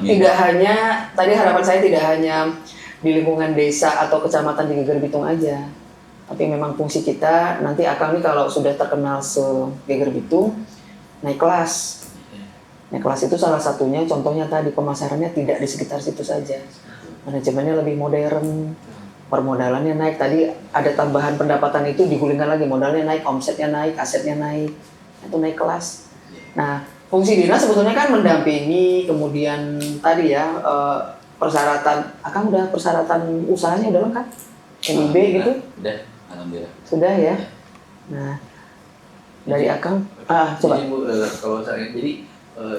tidak hanya tadi harapan saya tidak hanya di lingkungan desa atau kecamatan di Geger Bitung aja, tapi memang fungsi kita nanti Akang nih kalau sudah terkenal se-Geger Bitung naik kelas. Naik kelas itu salah satunya contohnya tadi pemasarannya tidak di sekitar situ saja. Manajemennya lebih modern, permodalannya naik, tadi ada tambahan pendapatan itu digulingkan lagi, modalnya naik, omsetnya naik, asetnya naik, itu naik kelas. Nah, fungsi dinas sebetulnya kan mendampingi, kemudian tadi ya persyaratan, Akang udah persyaratan usahanya udah lengkap, NIB gitu? Udah, alhamdulillah. Sudah ya. Nah, dari Akang, coba. Jadi Bu, kalau saya jadi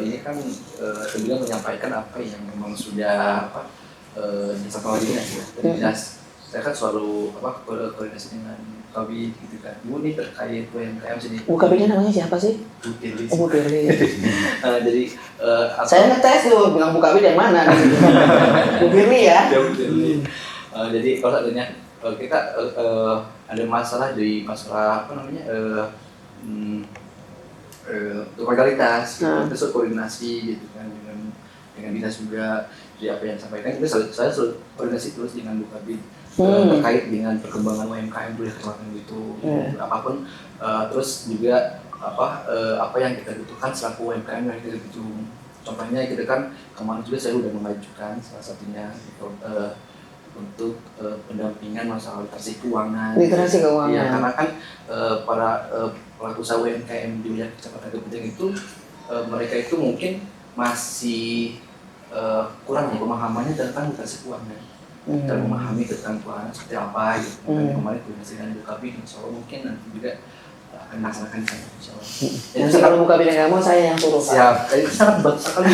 ini kan beliau menyampaikan apa yang memang sudah disampaikan oleh dinas ya. Dari dinas saya kan selalu koordinasi dengan Kabid gitu kan. Bu ini terkait UMKM sini. Bu Kabidnya namanya siapa sih? Bu Tirli. Bu Firly. Jadi Saya ngetes tuh, bilang Bu Kabid yang mana gitu. Bu Firly ya. Ya, Bu Tirli. Jadi kalau seandainya kita ada masalah dari masalah apa namanya untuk legalitas, kita selalu koordinasi gitu kan dengan dinas juga. Jadi apa yang disampaikan itu saya selalu koordinasi terus dengan Bu Kabid terkait dengan perkembangan UMKM di kecamatan itu, apapun terus juga apa yang kita butuhkan selaku UMKM yang kita butuh. Contohnya kita kan kemarin juga saya sudah mengajukan salah satunya gitu, untuk pendampingan masalah literasi keuangan. Literasi keuangan. Ya, karena kan para pelaku usaha UMKM di wilayah Kecamatan Keputing itu mereka itu mungkin masih kurang ya pemahamannya tentang literasi keuangan. Dan memahami tentang keuangan seperti apa gitu. Makanya kemarin koordinasi dengan Bu Kabid, insya Allah mungkin nanti juga akan melaksanakan di sana, insya Allah. Nanti kalau Bu Kabid nggak mau, saya yang suruh Pak. Siap, itu sangat bagus sekali.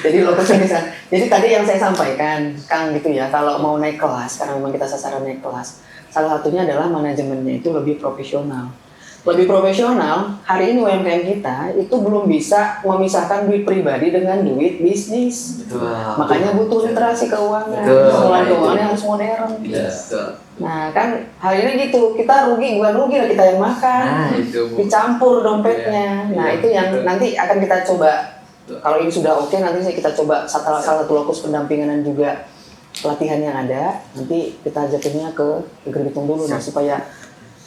Jadi lokusnya di sana. Jadi tadi yang saya sampaikan, Kang gitu ya, kalau mau naik kelas, karena memang kita sasaran naik kelas, salah satunya adalah manajemennya itu lebih profesional. Lebih profesional, hari ini UMKM kita itu belum bisa memisahkan duit pribadi dengan duit bisnis. Betul. Makanya butuh literasi keuangan, Betul. pengelolaan keuangan harus modern. Betul. Nah kan hari ini gitu, kita rugi, bukan rugi lah kita yang makan, Nah, itu Bu. dicampur dompetnya. Iya, Nah iya, itu yang betul. nanti akan kita coba. Betul. Kalau ini sudah oke, nanti kita coba salah satu lokus pendampingan dan juga pelatihan yang ada. Nanti kita jatuhnya ke Gerbitung dulu, nah, supaya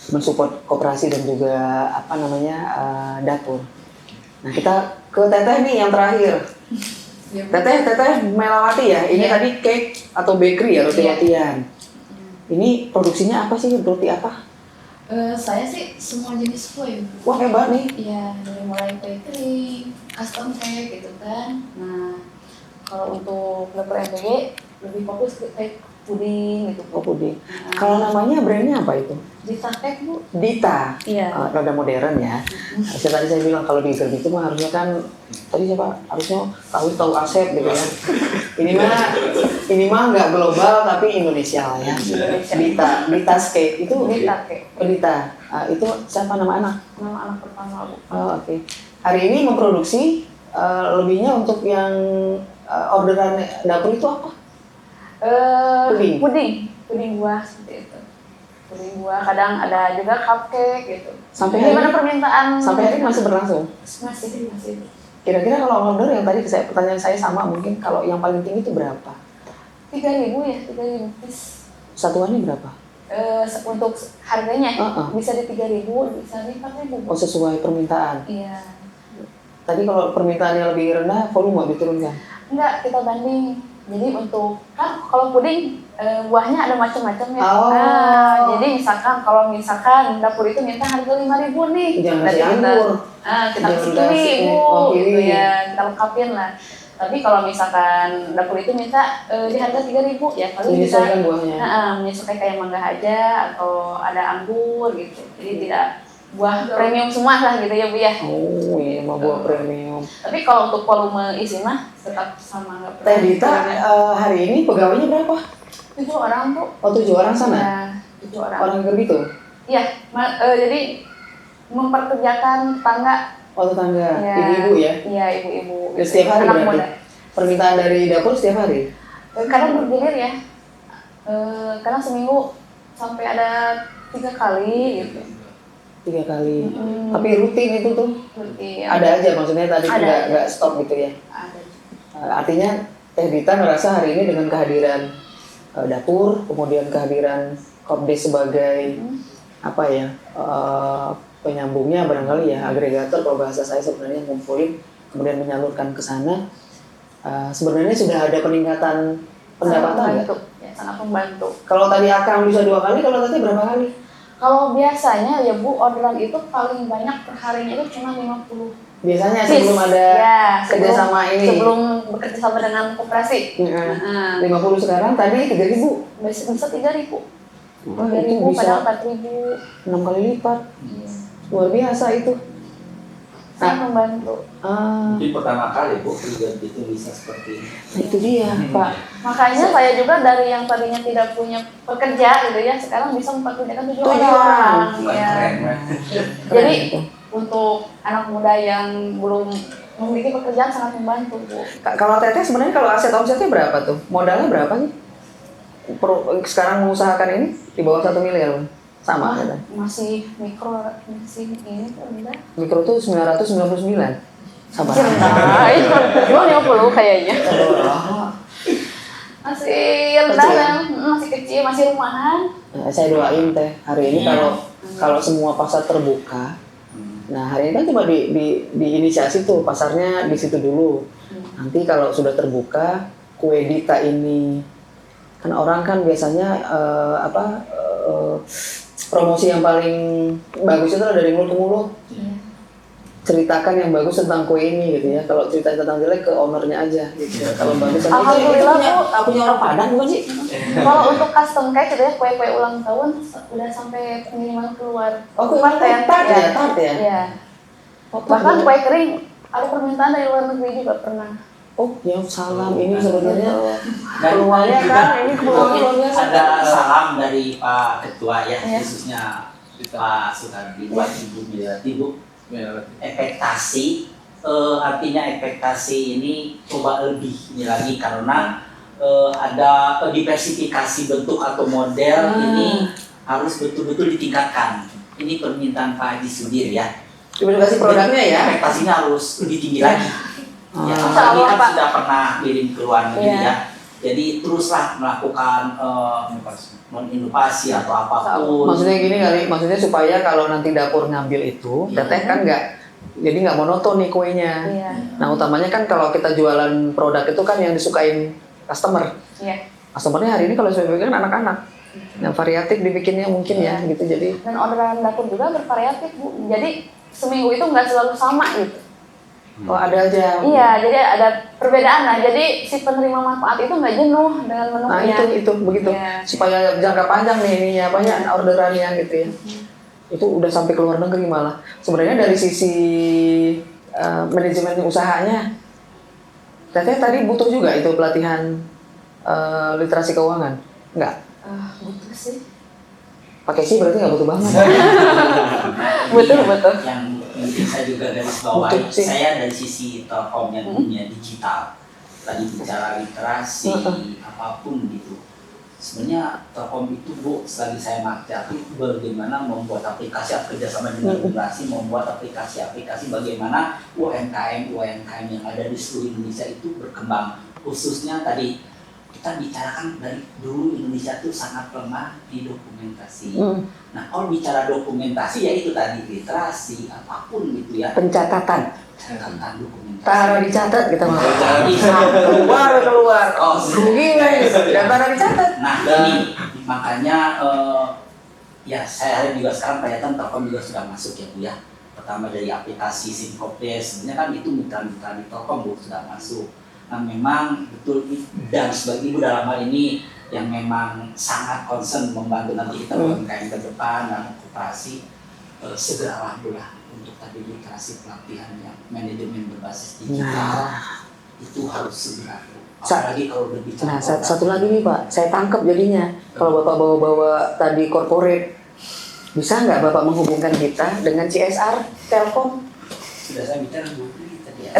mensupport koperasi dan juga dapur. Nah kita ke Teteh nih yang terakhir. Teteh Melawati ya. Ini tadi cake atau bakery ya, roti rotian. Ini produksinya apa sih, roti apa? Saya sih semua jenis kue. Bu. Wah hebat nih. Iya, dari mulai bakery, custom cake gitu kan. Nah, kalau untuk dapur MPG lebih fokus ke cake puding gitu. Oh puding. Kalau namanya brandnya apa itu? Dita Cake Bu. Dita. Iya. Rada modern ya. Tadi saya bilang kalau di Gerbi itu mah harusnya kan tadi siapa? Harusnya tahu Asep gitu ya. Ini mah nggak global tapi Indonesia lah ya. Dita Cake itu Dita Cake. Oh, Dita. Itu siapa nama anak? Nama anak pertama Bu. Oh, oke. Hari ini memproduksi lebihnya untuk yang orderan dapur itu apa? Puding buah seperti itu. Puding buah, kadang ada juga cupcake gitu. Sampai Gimana hari permintaan? ini masih berlangsung. Masih. Kira-kira kalau order yang tadi pertanyaan saya sama, mungkin kalau yang paling tinggi itu berapa? 3.000 ya, 3.000 piece. Satuannya berapa? Untuk harganya Uh-uh. bisa di 3.000, bisa di 4.000. Oh sesuai permintaan. Iya. Tadi kalau permintaannya lebih rendah, volume diturunkan. Enggak, kita banding. Jadi untuk kan kalau puding buahnya ada macam-macam ya. Oh. Nah, jadi kalau misalkan dapur itu minta harga 5.000 nih. Jangan Berarti kasih anggur. kita Jangan kasih kasih, Bu, gitu pilih. ya, kita lengkapin lah. Tapi kalau misalkan dapur itu minta di harga 3.000 ya paling bisa Menyesuaikan buahnya. menyesuaikan kayak mangga aja atau ada anggur gitu. Jadi tidak buah premium semua lah gitu ya Bu ya. Oh iya, mau buah premium. Tapi kalau untuk volume isi mah tetap sama nggak Teh Dita hari ini pegawainya berapa? 7 orang tuh. Oh 7 orang sana? Ya, 7 orang. Orang Gerbi tuh? Iya, jadi memperkerjakan tetangga. Oh tetangga, Ya, ibu-ibu ya? Iya, ibu-ibu. Ya, setiap hari Anak berarti? muda. Permintaan dari dapur setiap hari? Kadang bergilir ya. Kadang seminggu sampai ada 3 kali gitu. 3 kali. Tapi rutin itu tuh? Rutin. Ada aja maksudnya tadi Ada aja. nggak stop gitu ya? Ada. Artinya Teh Dita ngerasa hari ini dengan kehadiran dapur, kemudian kehadiran Kopdes sebagai penyambungnya barangkali ya, agregator kalau bahasa saya sebenarnya ngumpulin kemudian menyalurkan ke sana, sebenarnya sudah ada peningkatan pendapatan nggak? Bantu, ya. sangat membantu. Kalau tadi Akang bisa 2 kali, kalau Teteh berapa kali? Kalau biasanya ya Bu, orderan itu paling banyak per harinya itu cuma 50 Biasanya piece. sebelum ada Ya, kerjasama ini. Sebelum bekerja sama dengan koperasi. Heeh. 50 sekarang, tadi 3.000. Bisa 3.000. Wah, 3.000 itu bisa padahal 4.000. 6 kali lipat. Luar biasa itu. Sangat membantu. Mungkin pertama kali Bu Freegan itu bisa seperti ini. Nah, itu dia, Pak. Makanya saya juga dari yang tadinya tidak punya pekerja gitu ya, sekarang bisa mempekerjakan 7 7 orang. Bukan Ya. keren, kan? Jadi Keren itu. untuk anak muda yang belum memiliki pekerjaan sangat membantu Bu. Kalau Teteh sebenarnya kalau aset omsetnya berapa tuh? Modalnya berapa sih? Sekarang mengusahakan ini di bawah 1 miliar, Bang. Sama Teteh. Masih mikro, masih ini rendah. Mikro tuh 999. Sabar. Rendah, itu cuma 50 kayaknya. Masih rendah Kecil. dan masih kecil, masih rumahan. Nah, saya doain Teh hari ini kalau semua pasar terbuka. Nah, hari ini kan cuma diinisiasi tuh pasarnya di situ dulu. Nanti kalau sudah terbuka, kue Dita ini kan orang kan biasanya promosi yang paling bagus itu dari mulut ke mulut. Ceritakan yang bagus tentang kue ini gitu ya. Kalau cerita tentang jelek ke ownernya aja gitu ya. Kalau bagus Alhamdulillah, punya, Bu. punya orang Padang bukan sih? Kalau untuk custom cake gitu ya, kue-kue ulang tahun udah sampai pengiriman keluar. Oh, kue ulang tahun, tart ya, tart ya? Iya. Oh, Bahkan tart. kue kering ada permintaan dari luar negeri juga pernah. Oh, ya salam ini sebenarnya Dan peluangnya juga kan ini peluangnya luar biasa. ada salam dari Pak Ketua ya, Iya. khususnya Pak Sukardi buat Ibu Miliati Bu. Ekspektasi artinya ekspektasi ini coba lebih ini lagi karena ada diversifikasi bentuk atau model ini harus betul-betul ditingkatkan. Ini permintaan Pak Haji Sudir ya. Diversifikasi produknya ya. Ekspektasinya harus lebih tinggi lagi. Ya, Insya apalagi Allah, kan Pak. sudah pernah kirim ke luar negeri Iya. ya. Jadi teruslah melakukan inovasi atau apapun. Maksudnya gini kali, maksudnya supaya kalau nanti dapur ngambil itu, Teteh kan jadi nggak monoton nih kuenya. Iya. Nah utamanya kan kalau kita jualan produk itu kan yang disukain customer. Iya. Customernya hari ini kalau saya bikin anak-anak, yang variatif dibikinnya mungkin ya gitu. Jadi Dan orderan dapur juga bervariatif Bu. Jadi seminggu itu nggak selalu sama gitu. oh ada aja. Iya, jadi ada perbedaan lah. Jadi si penerima manfaat itu nggak jenuh dengan Nah menunya. itu begitu Iya. supaya jangka panjang nih ininya banyak orderannya gitu ya. Itu udah sampai ke luar negeri malah. Sebenarnya dari sisi manajemen usahanya, Teteh tadi butuh juga itu pelatihan literasi keuangan, enggak? Butuh sih. Pakai sih berarti nggak butuh banget. Betul. Yang mungkin saya juga garis bawahi, Untuk sih. saya dari sisi Telkomnya dunia digital. Tadi bicara literasi, apapun gitu. Sebenarnya Telkom itu Bu, selagi saya marketing bagaimana membuat aplikasi kerjasama dengan literasi, membuat aplikasi-aplikasi bagaimana UMKM yang ada di seluruh Indonesia itu berkembang. Khususnya tadi kita bicarakan dari dulu Indonesia itu sangat lemah di dokumentasi. Nah, kalau bicara dokumentasi ya itu tadi literasi apapun gitu ya. Pencatatan, Catatan dokumentasi. taruh dicatat kita mau. Bisa. keluar. Oh, Rugi guys, dan taruh dicatat. Nah, ini makanya ya saya juga sekarang kelihatan Telkom juga sudah masuk ya Bu ya. Pertama dari aplikasi Simkopdes, sebenarnya kan itu mitra-mitra di Telkom Bu sudah masuk. Nah memang betul dan sebagai ibu dalam hal ini yang memang sangat concern membantu nanti kita UMKM ke depan dan koperasi segeralah pula untuk tadi literasi pelatihan yang manajemen berbasis digital itu harus segera. Apalagi kalau berbicara. Nah satu lagi nih Pak, saya tangkap jadinya kalau Bapak bawa-bawa tadi corporate, bisa nggak Bapak menghubungkan kita dengan CSR Telkom? Sudah saya bicara Bu tadi ya.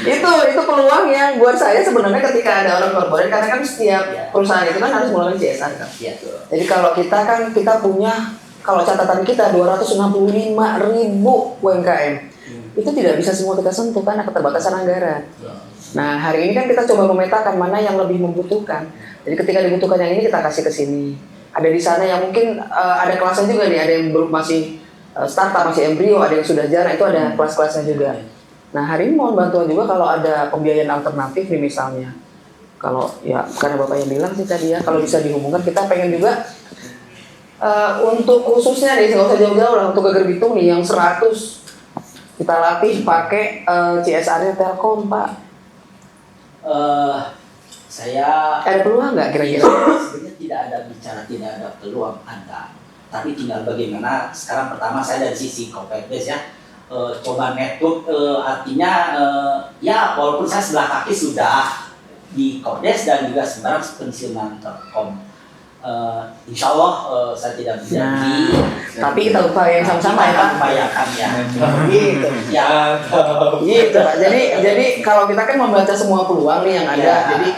itu peluang yang buat saya sebenarnya ketika ada orang corporate, karena kan setiap perusahaan itu kan harus melalui CSR kan. Iya. Jadi kalau kita punya, kalau catatan kita 265.000 UMKM, itu tidak bisa semua kita sentuh karena keterbatasan anggaran. Nah hari ini kan kita coba memetakan mana yang lebih membutuhkan. Jadi ketika dibutuhkan yang ini kita kasih ke sini. Ada di sana yang mungkin ada kelasnya juga nih, ada yang belum masih startup, masih embrio, ada yang sudah jarang, itu ada kelas-kelasnya juga. Nah hari ini mohon bantuan juga kalau ada pembiayaan alternatif nih misalnya. Kalau ya karena Bapak yang bilang sih tadi ya, kalau bisa dihubungkan kita pengen juga untuk khususnya nih, nggak usah jauh-jauh lah, untuk Geger Bitung nih yang 100 kita latih pakai CSR-nya Telkom, Pak. Saya Ada peluang nggak kira-kira? sebenarnya tidak ada bicara tidak ada peluang, ada. Tapi tinggal bagaimana. Sekarang pertama saya dari sisi Kopetdes ya, coba network, artinya ya walaupun saya sebelah kaki sudah di Kopdes dan juga sekarang pensiunan Telkom. Insya Allah saya tidak berjanji. Tapi kita upaya yang sama-sama ya, Pak. Upayakan ya. Gitu. Ya. Gitu, Pak. Jadi kalau kita kan membaca semua peluang nih yang ada. Ya. Jadi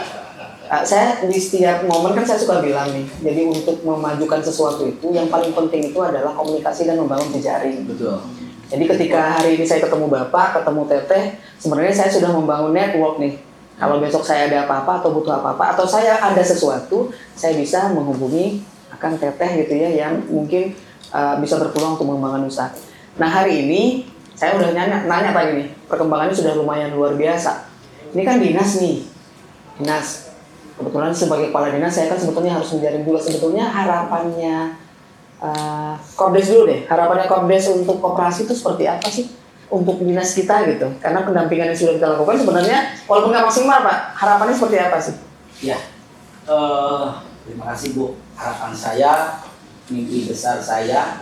saya di setiap momen kan saya suka bilang nih. Jadi untuk memajukan sesuatu itu yang paling penting itu adalah komunikasi dan membangun jejaring. Betul. Jadi ketika hari ini saya ketemu Bapak, ketemu Teteh, sebenarnya saya sudah membangun network nih. Kalau besok saya ada apa-apa atau butuh apa-apa atau saya ada sesuatu, saya bisa menghubungi Akang Teteh gitu ya yang mungkin bisa berpeluang untuk mengembangkan usaha. Nah hari ini saya udah nanya tadi nih, perkembangannya sudah lumayan luar biasa. Ini kan dinas nih, dinas. Kebetulan sebagai kepala dinas saya kan sebetulnya harus menjaring juga sebetulnya harapannya Kopdes dulu deh. Harapannya Kopdes untuk koperasi itu seperti apa sih? Untuk dinas kita gitu, karena pendampingan yang sudah kita lakukan sebenarnya walaupun nggak maksimal Pak, harapannya seperti apa sih? Ya, terima kasih Bu. Harapan saya, mimpi besar saya,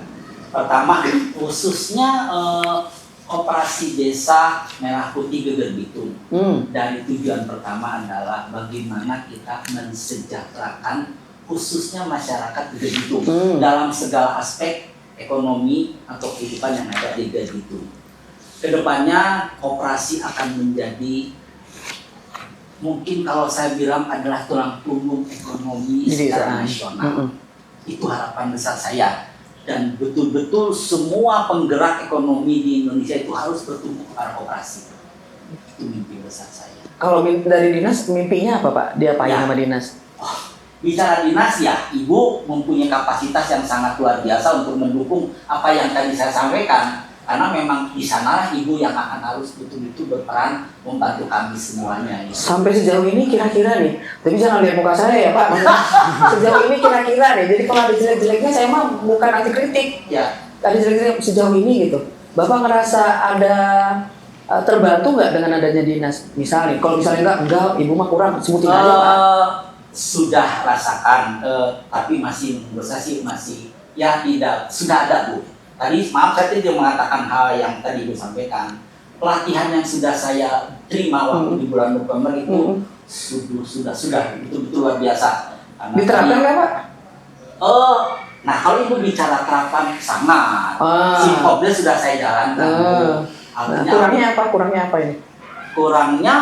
pertama khususnya Koperasi Desa Merah Putih Geger Bitung. Dari tujuan pertama adalah bagaimana kita mensejahterakan khususnya masyarakat Geger Bitung dalam segala aspek ekonomi atau kehidupan yang ada di Geger Bitung. Kedepannya koperasi akan menjadi mungkin kalau saya bilang adalah tulang punggung ekonomi secara nasional. Itu harapan besar saya, dan betul-betul semua penggerak ekonomi di Indonesia itu harus bertumbuh ke arah koperasi. Itu mimpi besar saya. Kalau dari dinas mimpinya apa Pak? Diapain sama dinas? Bicara dinas ya, Ibu mempunyai kapasitas yang sangat luar biasa untuk mendukung apa yang tadi saya sampaikan. Karena memang di sana Ibu yang akan harus betul-betul berperan membantu kami semuanya. Ya. Sampai sejauh ini kira-kira nih, tapi jangan lihat muka saya ya Pak. Sejauh ini kira-kira nih, jadi kalau ada jelek-jeleknya saya mah bukan anti kritik. Ya. Ada jelek-jelek sejauh ini gitu. Bapak ngerasa ada terbantu nggak dengan adanya dinas? Misalnya, kalau misalnya enggak, Ibu mah kurang, sebutin aja Pak. Sudah rasakan, tapi masih menurut saya sih masih ya tidak, sudah ada Bu. Tadi maaf saya tidak mengatakan hal yang tadi Ibu sampaikan. Pelatihan yang sudah saya terima waktu di bulan November itu sudah betul-betul luar biasa. Karena diterapkan nggak Pak? Nah kalau Ibu bicara terapan sangat, si Kopdes sudah saya jalankan. Artinya kurangnya apa ini? Kurangnya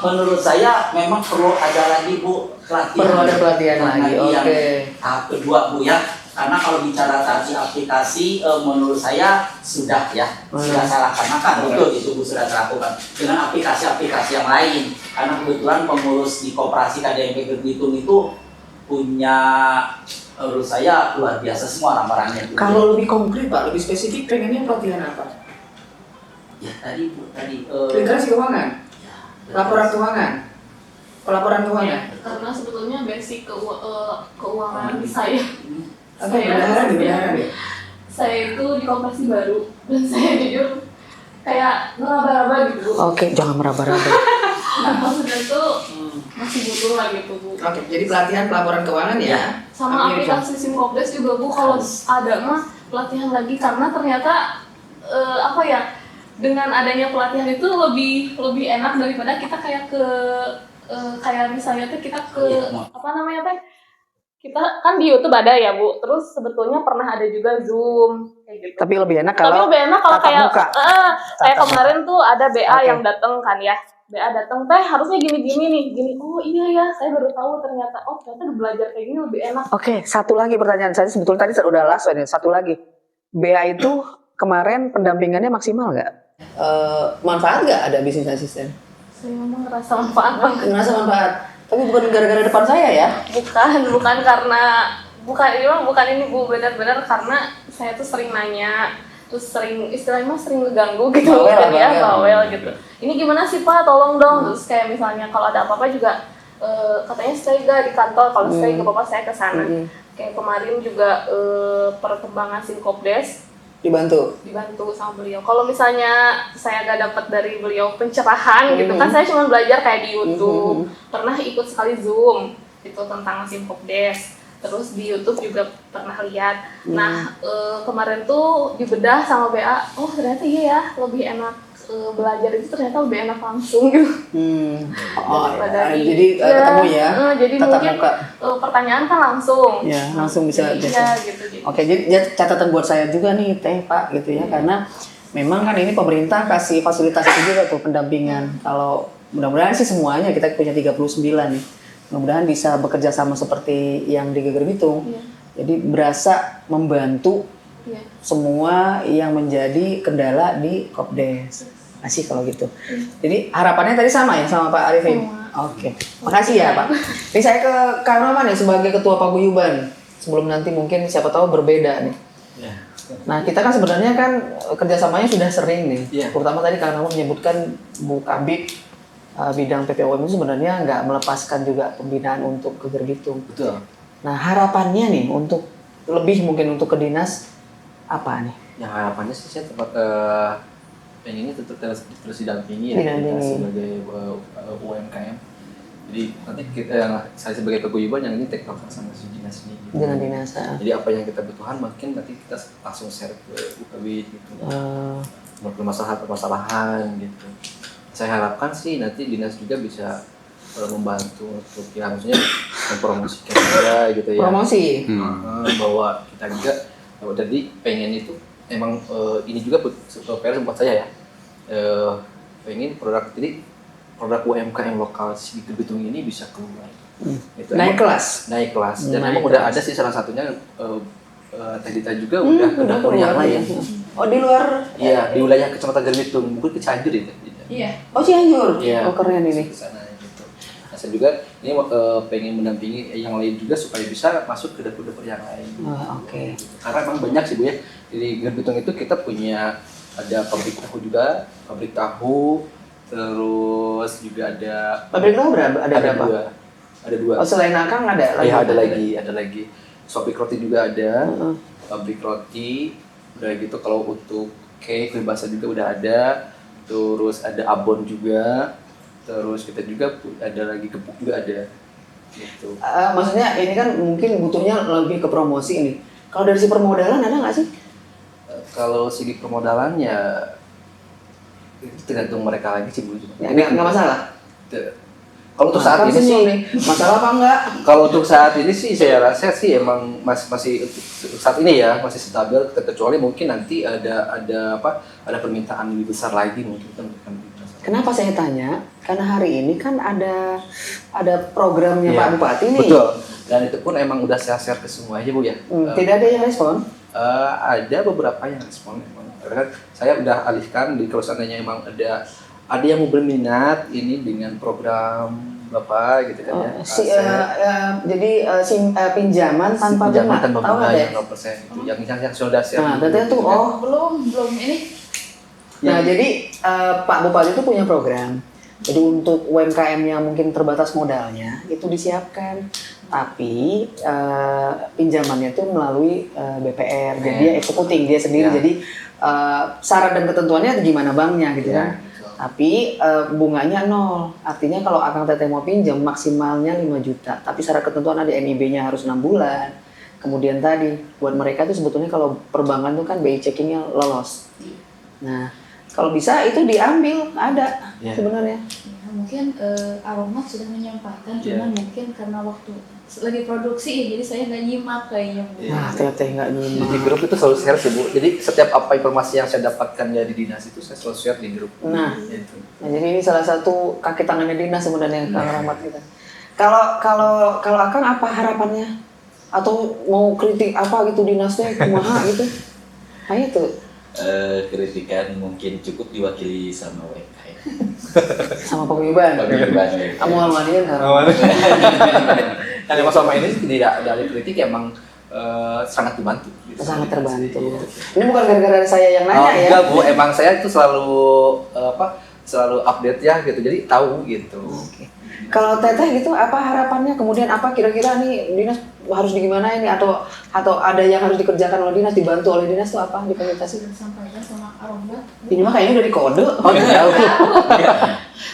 menurut saya memang perlu ada lagi Bu pelatihan. Perlu ada pelatihan lagi. Oke. Tahap kedua Bu ya. Karena kalau bicara tadi aplikasi, menurut saya sudah ya, sudah saya laksanakan, betul itu Bu sudah terlakukan dengan aplikasi-aplikasi yang lain. Karena kebetulan pengurus di Koperasi KDMP Geger Bitung itu punya, menurut saya luar biasa semua orang-orangnya. Kalau lebih konkret Pak, lebih spesifik, pengennya pelatihan apa? Ya tadi Bu, literasi keuangan, ya, laporan keuangan, pelaporan keuangan. Karena sebetulnya basic keuangan saya. Bendahara deh. Saya itu di koperasi baru dan saya jujur kayak meraba-raba gitu. Oke, jangan meraba-raba. Nah, maksudnya tuh masih butuh lah gitu Bu. Oke, jadi pelatihan pelaporan keuangan ya. Sama aplikasi SIM Kopdes juga Bu, kalau ada mah pelatihan lagi karena ternyata dengan adanya pelatihan itu lebih enak daripada kita kayak kayak misalnya tuh kita kita kan di YouTube ada ya Bu, terus sebetulnya pernah ada juga Zoom kayak gitu. Tapi lebih enak kalau kayak muka. Kayak kemarin tuh ada BA yang datang kan ya. BA datang, teh harusnya gini-gini nih, gini. Oh iya ya, saya baru tahu ternyata belajar kayak gini lebih enak. Oke, satu lagi pertanyaan saya sebetulnya tadi udah last ini. Satu lagi, BA itu kemarin pendampingannya maksimal nggak? Manfaat nggak ada bisnis asisten? Saya memang ngerasa manfaat banget. Ngerasa manfaat. Tapi bukan gara-gara depan saya ya? Bukan karena ini Bu, benar-benar karena saya tuh sering nanya terus sering istilahnya sering ngeganggu gitu Bawel, kan ya, bawel. bawel gitu. Ini gimana sih Pak, tolong dong. Terus kayak misalnya kalau ada apa-apa juga katanya stay gak di kantor, kalau stay gak apa-apa saya ke sana. Kayak kemarin juga perkembangan Sinkopdes Dibantu. dibantu sama beliau. Kalau misalnya saya gak dapat dari beliau pencerahan gitu kan, saya cuma belajar kayak di YouTube. Pernah ikut sekali Zoom itu tentang Sinkopdes. Terus di YouTube juga pernah lihat. Nah, kemarin tuh dibedah sama BA, oh ternyata iya ya, lebih enak belajar itu ternyata lebih enak langsung gitu. Oh, Daripada jadi ketemu ya. Jadi tatap mungkin muka. pertanyaan kan langsung. Ya, langsung bisa. Iya gitu. Oke, jadi catatan buat saya juga nih Teh Pak gitu ya, karena memang kan ini pemerintah kasih fasilitas itu juga tuh pendampingan. Kalau mudah-mudahan sih semuanya kita punya 39 nih. Mudah-mudahan bisa bekerja sama seperti yang di Geger Bitung. Iya. Jadi berasa membantu Iya. semua yang menjadi kendala di Kopdes. Masih kalau gitu. Jadi harapannya tadi sama ya sama Pak Arifin? Sama. Oke. Makasih ya Pak. Ini saya ke Kang Rahman nih sebagai Ketua Paguyuban. Sebelum nanti mungkin siapa tahu berbeda nih. Ya. Nah kita kan sebenarnya kan kerjasamanya sudah sering nih. Iya. Terutama tadi Kang Rahman menyebutkan Bu Kabid bidang PPOM itu sebenarnya nggak melepaskan juga pembinaan untuk Geger Bitung. Betul. Nah harapannya nih untuk lebih mungkin untuk ke dinas apa nih? Ya harapannya sih saya tetap pengennya tetap terus didampingi ya Didampingi. kita sebagai UMKM. Jadi nanti kita, saya sebagai paguyuban yang ini tektokan sama si dinas ini. Gitu. Dengan dinas. Jadi apa yang kita butuhkan mungkin nanti kita langsung share ke UKB gitu. Permasalahan gitu. Saya harapkan sih nanti dinas juga bisa membantu untuk ya maksudnya mempromosikan juga gitu ya. Promosi. Bahwa kita juga jadi pengen itu emang ini juga PR buat saya ya. Pengen produk UMKM lokal di Geger Bitung ini bisa keluar. Itu Naik emang kelas. naik kelas dan Naik emang udah kelas. ada sih salah satunya Teh Dita juga udah ke dapur yang lain. Oh di luar. Iya, di wilayah Kecamatan Geger Bitung, mungkin ke Cianjur itu. Iya. Oh Cianjur. Iya. Oh keren ini. Ke sana gitu. Nah, saya juga ini pengen mendampingi yang lain juga supaya bisa masuk ke dapur-dapur yang lain. Oke. Karena emang banyak sih Bu ya. Di Geger Bitung itu kita punya ada pabrik tahu juga, terus juga ada Pabrik tahu berapa? Ada berapa? Ada dua. Oh selain Akang ada lagi. Iya, ada lagi. Pabrik roti juga ada. Pabrik roti. Udah gitu kalau untuk cake, kue basah juga udah ada. Terus ada abon juga. Terus kita juga ada lagi gepuk juga ada. Gitu. Maksudnya ini kan mungkin butuhnya lebih ke promosi ini. Kalau dari si permodalan ada nggak sih? Kalau segi permodalannya itu tergantung mereka lagi sih Bu. Ya, nggak masalah. Kalau untuk saat Kan ini sih, senyum nih. Masalah apa enggak? kalau untuk saat ini sih saya rasa sih emang masih saat ini ya masih stabil, kecuali mungkin nanti ada permintaan lebih besar lagi mungkin kita bukan lebih besar. Kenapa saya tanya? Karena hari ini kan ada programnya Iya. Pak Bupati nih. Betul. Dan itu pun emang udah saya share ke semuanya Bu ya. Tidak ada yang respon. Ada beberapa yang respon memang. Karena kan saya udah alihkan di kalau seandainya emang ada yang mau berminat ini dengan program Bapak gitu kan ya. Jadi pinjaman tanpa pinjaman bunga. tanpa Tahu bunga nggak yang ya? 0% itu yang sudah share. Nah, berarti itu Belum ini. Nah, jadi Pak Bupati itu punya program. Jadi untuk UMKM yang mungkin terbatas modalnya itu disiapkan. Tapi pinjamannya itu melalui BPR. Jadi dia eksekuting dia sendiri. Ya. Jadi syarat dan ketentuannya gimana banknya gitu kan. Tapi bunganya 0. Artinya kalau Akang Teteh mau pinjam maksimalnya 5 juta. Tapi syarat ketentuan ada NIB-nya harus 6 bulan. Kemudian tadi buat mereka itu sebetulnya kalau perbankan itu kan BI checkingnya lolos. Nah, kalau bisa itu diambil ada sebenarnya. Ya, mungkin Aromat sudah menyampaikan, cuman mungkin karena waktu lagi produksi ya, jadi saya nggak nyimak kayaknya. Nah, Teteh nggak nyimak. Di grup itu selalu share sih Bu. Jadi setiap apa informasi yang saya dapatkan dari dinas itu saya selalu share di grup. Nah, Gitu. jadi ini salah satu kaki tangannya dinas sebenarnya Kang Rahmat kita. Kalau Akang apa harapannya? Atau mau kritik apa gitu dinasnya kumaha gitu? Nah itu. Kritikan mungkin cukup diwakili sama UMKM. Sama paguyuban. Kamu almanian kan? Kan emang selama ini tidak ada kritik emang sangat dibantu. Gitu. Sangat terbantu. Ini bukan gara-gara saya yang nanya ya. Enggak Bu, emang saya itu selalu update ya gitu, jadi tahu gitu. Oke. Kalau Teteh gitu, apa harapannya? Kemudian apa kira-kira nih dinas harus gimana ini atau ada yang harus dikerjakan oleh dinas, dibantu oleh dinas tuh apa di komunikasi? Sampaikan sama Aromba. Ini mah kayaknya udah dikode. Oh iya.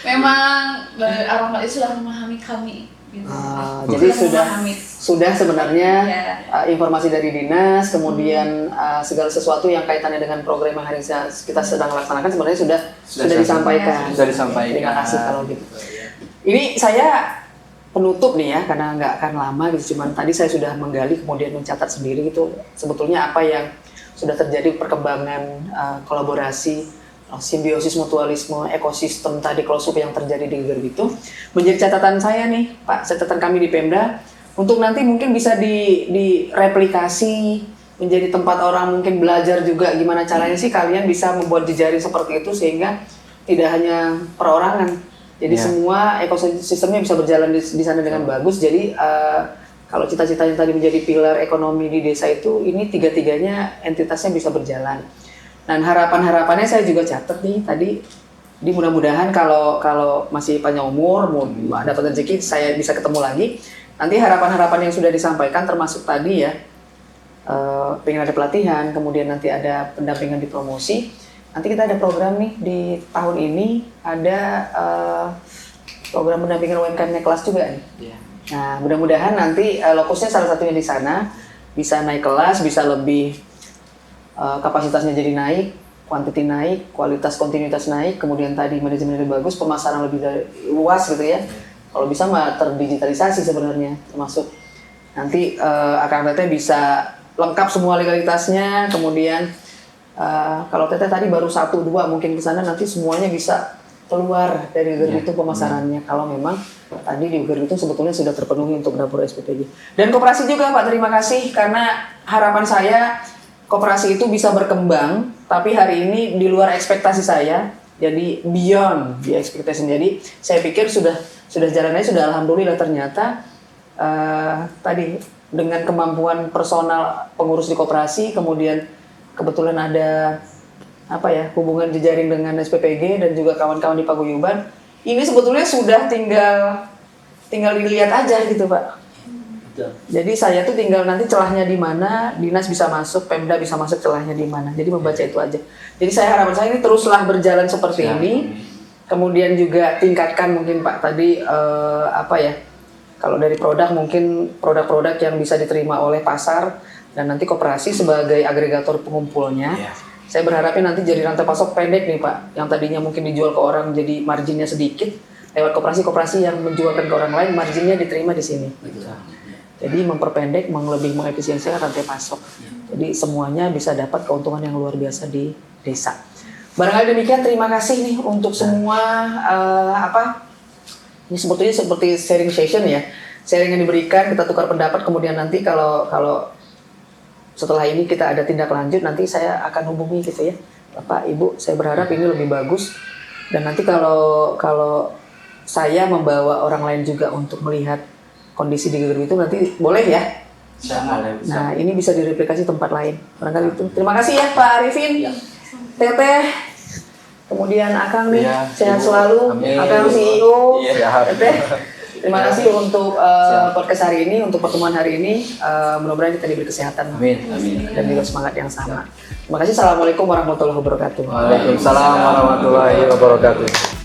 Memang Aroma itu sudah memahami kami. Gitu. Jadi memahami. sudah sebenarnya Ya. informasi dari dinas, kemudian segala sesuatu yang kaitannya dengan program yang hari ini kita sedang laksanakan sebenarnya sudah disampaikan. Sudah disampaikan. Terima kasih kalau gitu. Ini saya penutup nih ya, karena nggak akan lama gitu. Cuman tadi saya sudah menggali kemudian mencatat sendiri itu sebetulnya apa yang sudah terjadi perkembangan kolaborasi, simbiosis mutualisme, ekosistem tadi close loop yang terjadi di Geger itu menjadi catatan saya nih Pak, catatan kami di Pemda untuk nanti mungkin bisa direplikasi menjadi tempat orang mungkin belajar juga gimana caranya sih kalian bisa membuat jejaring seperti itu sehingga tidak hanya perorangan. Jadi semua ekosistemnya bisa berjalan di sana dengan bagus. Jadi kalau cita-citanya tadi menjadi pilar ekonomi di desa itu, ini tiga-tiganya entitasnya bisa berjalan. Dan harapan-harapannya saya juga catat nih tadi. Di mudah-mudahan kalau masih panjang umur, mau dapat rezeki, saya bisa ketemu lagi. Nanti harapan-harapan yang sudah disampaikan termasuk tadi ya, pengen ada pelatihan, kemudian nanti ada pendampingan di promosi. Nanti kita ada program nih di tahun ini ada program pendampingan UMKM naik kelas juga nih. Yeah. Nah mudah-mudahan nanti lokusnya salah satunya di sana bisa naik kelas, bisa lebih kapasitasnya jadi naik, kuantiti naik, kualitas kontinuitas naik, kemudian tadi manajemen lebih bagus, pemasaran lebih luas gitu ya. Kalau bisa mah terdigitalisasi sebenarnya, termasuk nanti Akang Teteh bisa lengkap semua legalitasnya, kemudian kalau Teteh tadi baru 1-2 mungkin ke sana, nanti semuanya bisa keluar dari Geger itu pemasarannya. Kalau memang tadi di Geger itu sebetulnya sudah terpenuhi untuk dapur SPPG. Dan koperasi juga Pak, terima kasih karena harapan saya koperasi itu bisa berkembang, tapi hari ini di luar ekspektasi saya, jadi beyond the expectation. Jadi saya pikir sudah jalannya sudah alhamdulillah ternyata tadi dengan kemampuan personal pengurus di koperasi, kemudian kebetulan ada hubungan jejaring dengan SPPG dan juga kawan-kawan di paguyuban. Ini sebetulnya sudah tinggal dilihat aja gitu Pak. Jadi saya tuh tinggal nanti celahnya di mana, dinas bisa masuk, Pemda bisa masuk celahnya di mana. Jadi membaca itu aja. Jadi harapan saya ini teruslah berjalan seperti ini. Kemudian juga tingkatkan mungkin Pak tadi kalau dari produk mungkin produk-produk yang bisa diterima oleh pasar dan nanti koperasi sebagai agregator pengumpulnya. Saya berharapnya nanti jadi rantai pasok pendek nih Pak, yang tadinya mungkin dijual ke orang jadi marginnya sedikit, lewat koperasi-koperasi yang menjualkan ke orang lain, marginnya diterima di sini. Jadi memperpendek, lebih mengefisiensikan rantai pasok. Jadi semuanya bisa dapat keuntungan yang luar biasa di desa. Barangkali demikian, terima kasih nih untuk semua ini sebetulnya seperti sharing session ya. Sharing yang diberikan, kita tukar pendapat, kemudian nanti kalau setelah ini kita ada tindak lanjut, nanti saya akan hubungi gitu ya. Bapak, Ibu, saya berharap ini lebih bagus. Dan nanti kalau saya membawa orang lain juga untuk melihat kondisi di Geger itu nanti boleh ya? Nah, ini bisa direplikasi tempat lain. Barangkali itu. Terima kasih ya Pak Arifin, Teteh, kemudian Akang nih, sehat selalu. Akang CEO, Teteh. Terima kasih untuk podcast hari ini, untuk pertemuan hari ini. Mudah-mudahan kita diberi kesehatan. Amin. Dan juga semangat yang sama. Terima kasih. Assalamualaikum warahmatullahi wabarakatuh. Waalaikumsalam warahmatullahi wabarakatuh.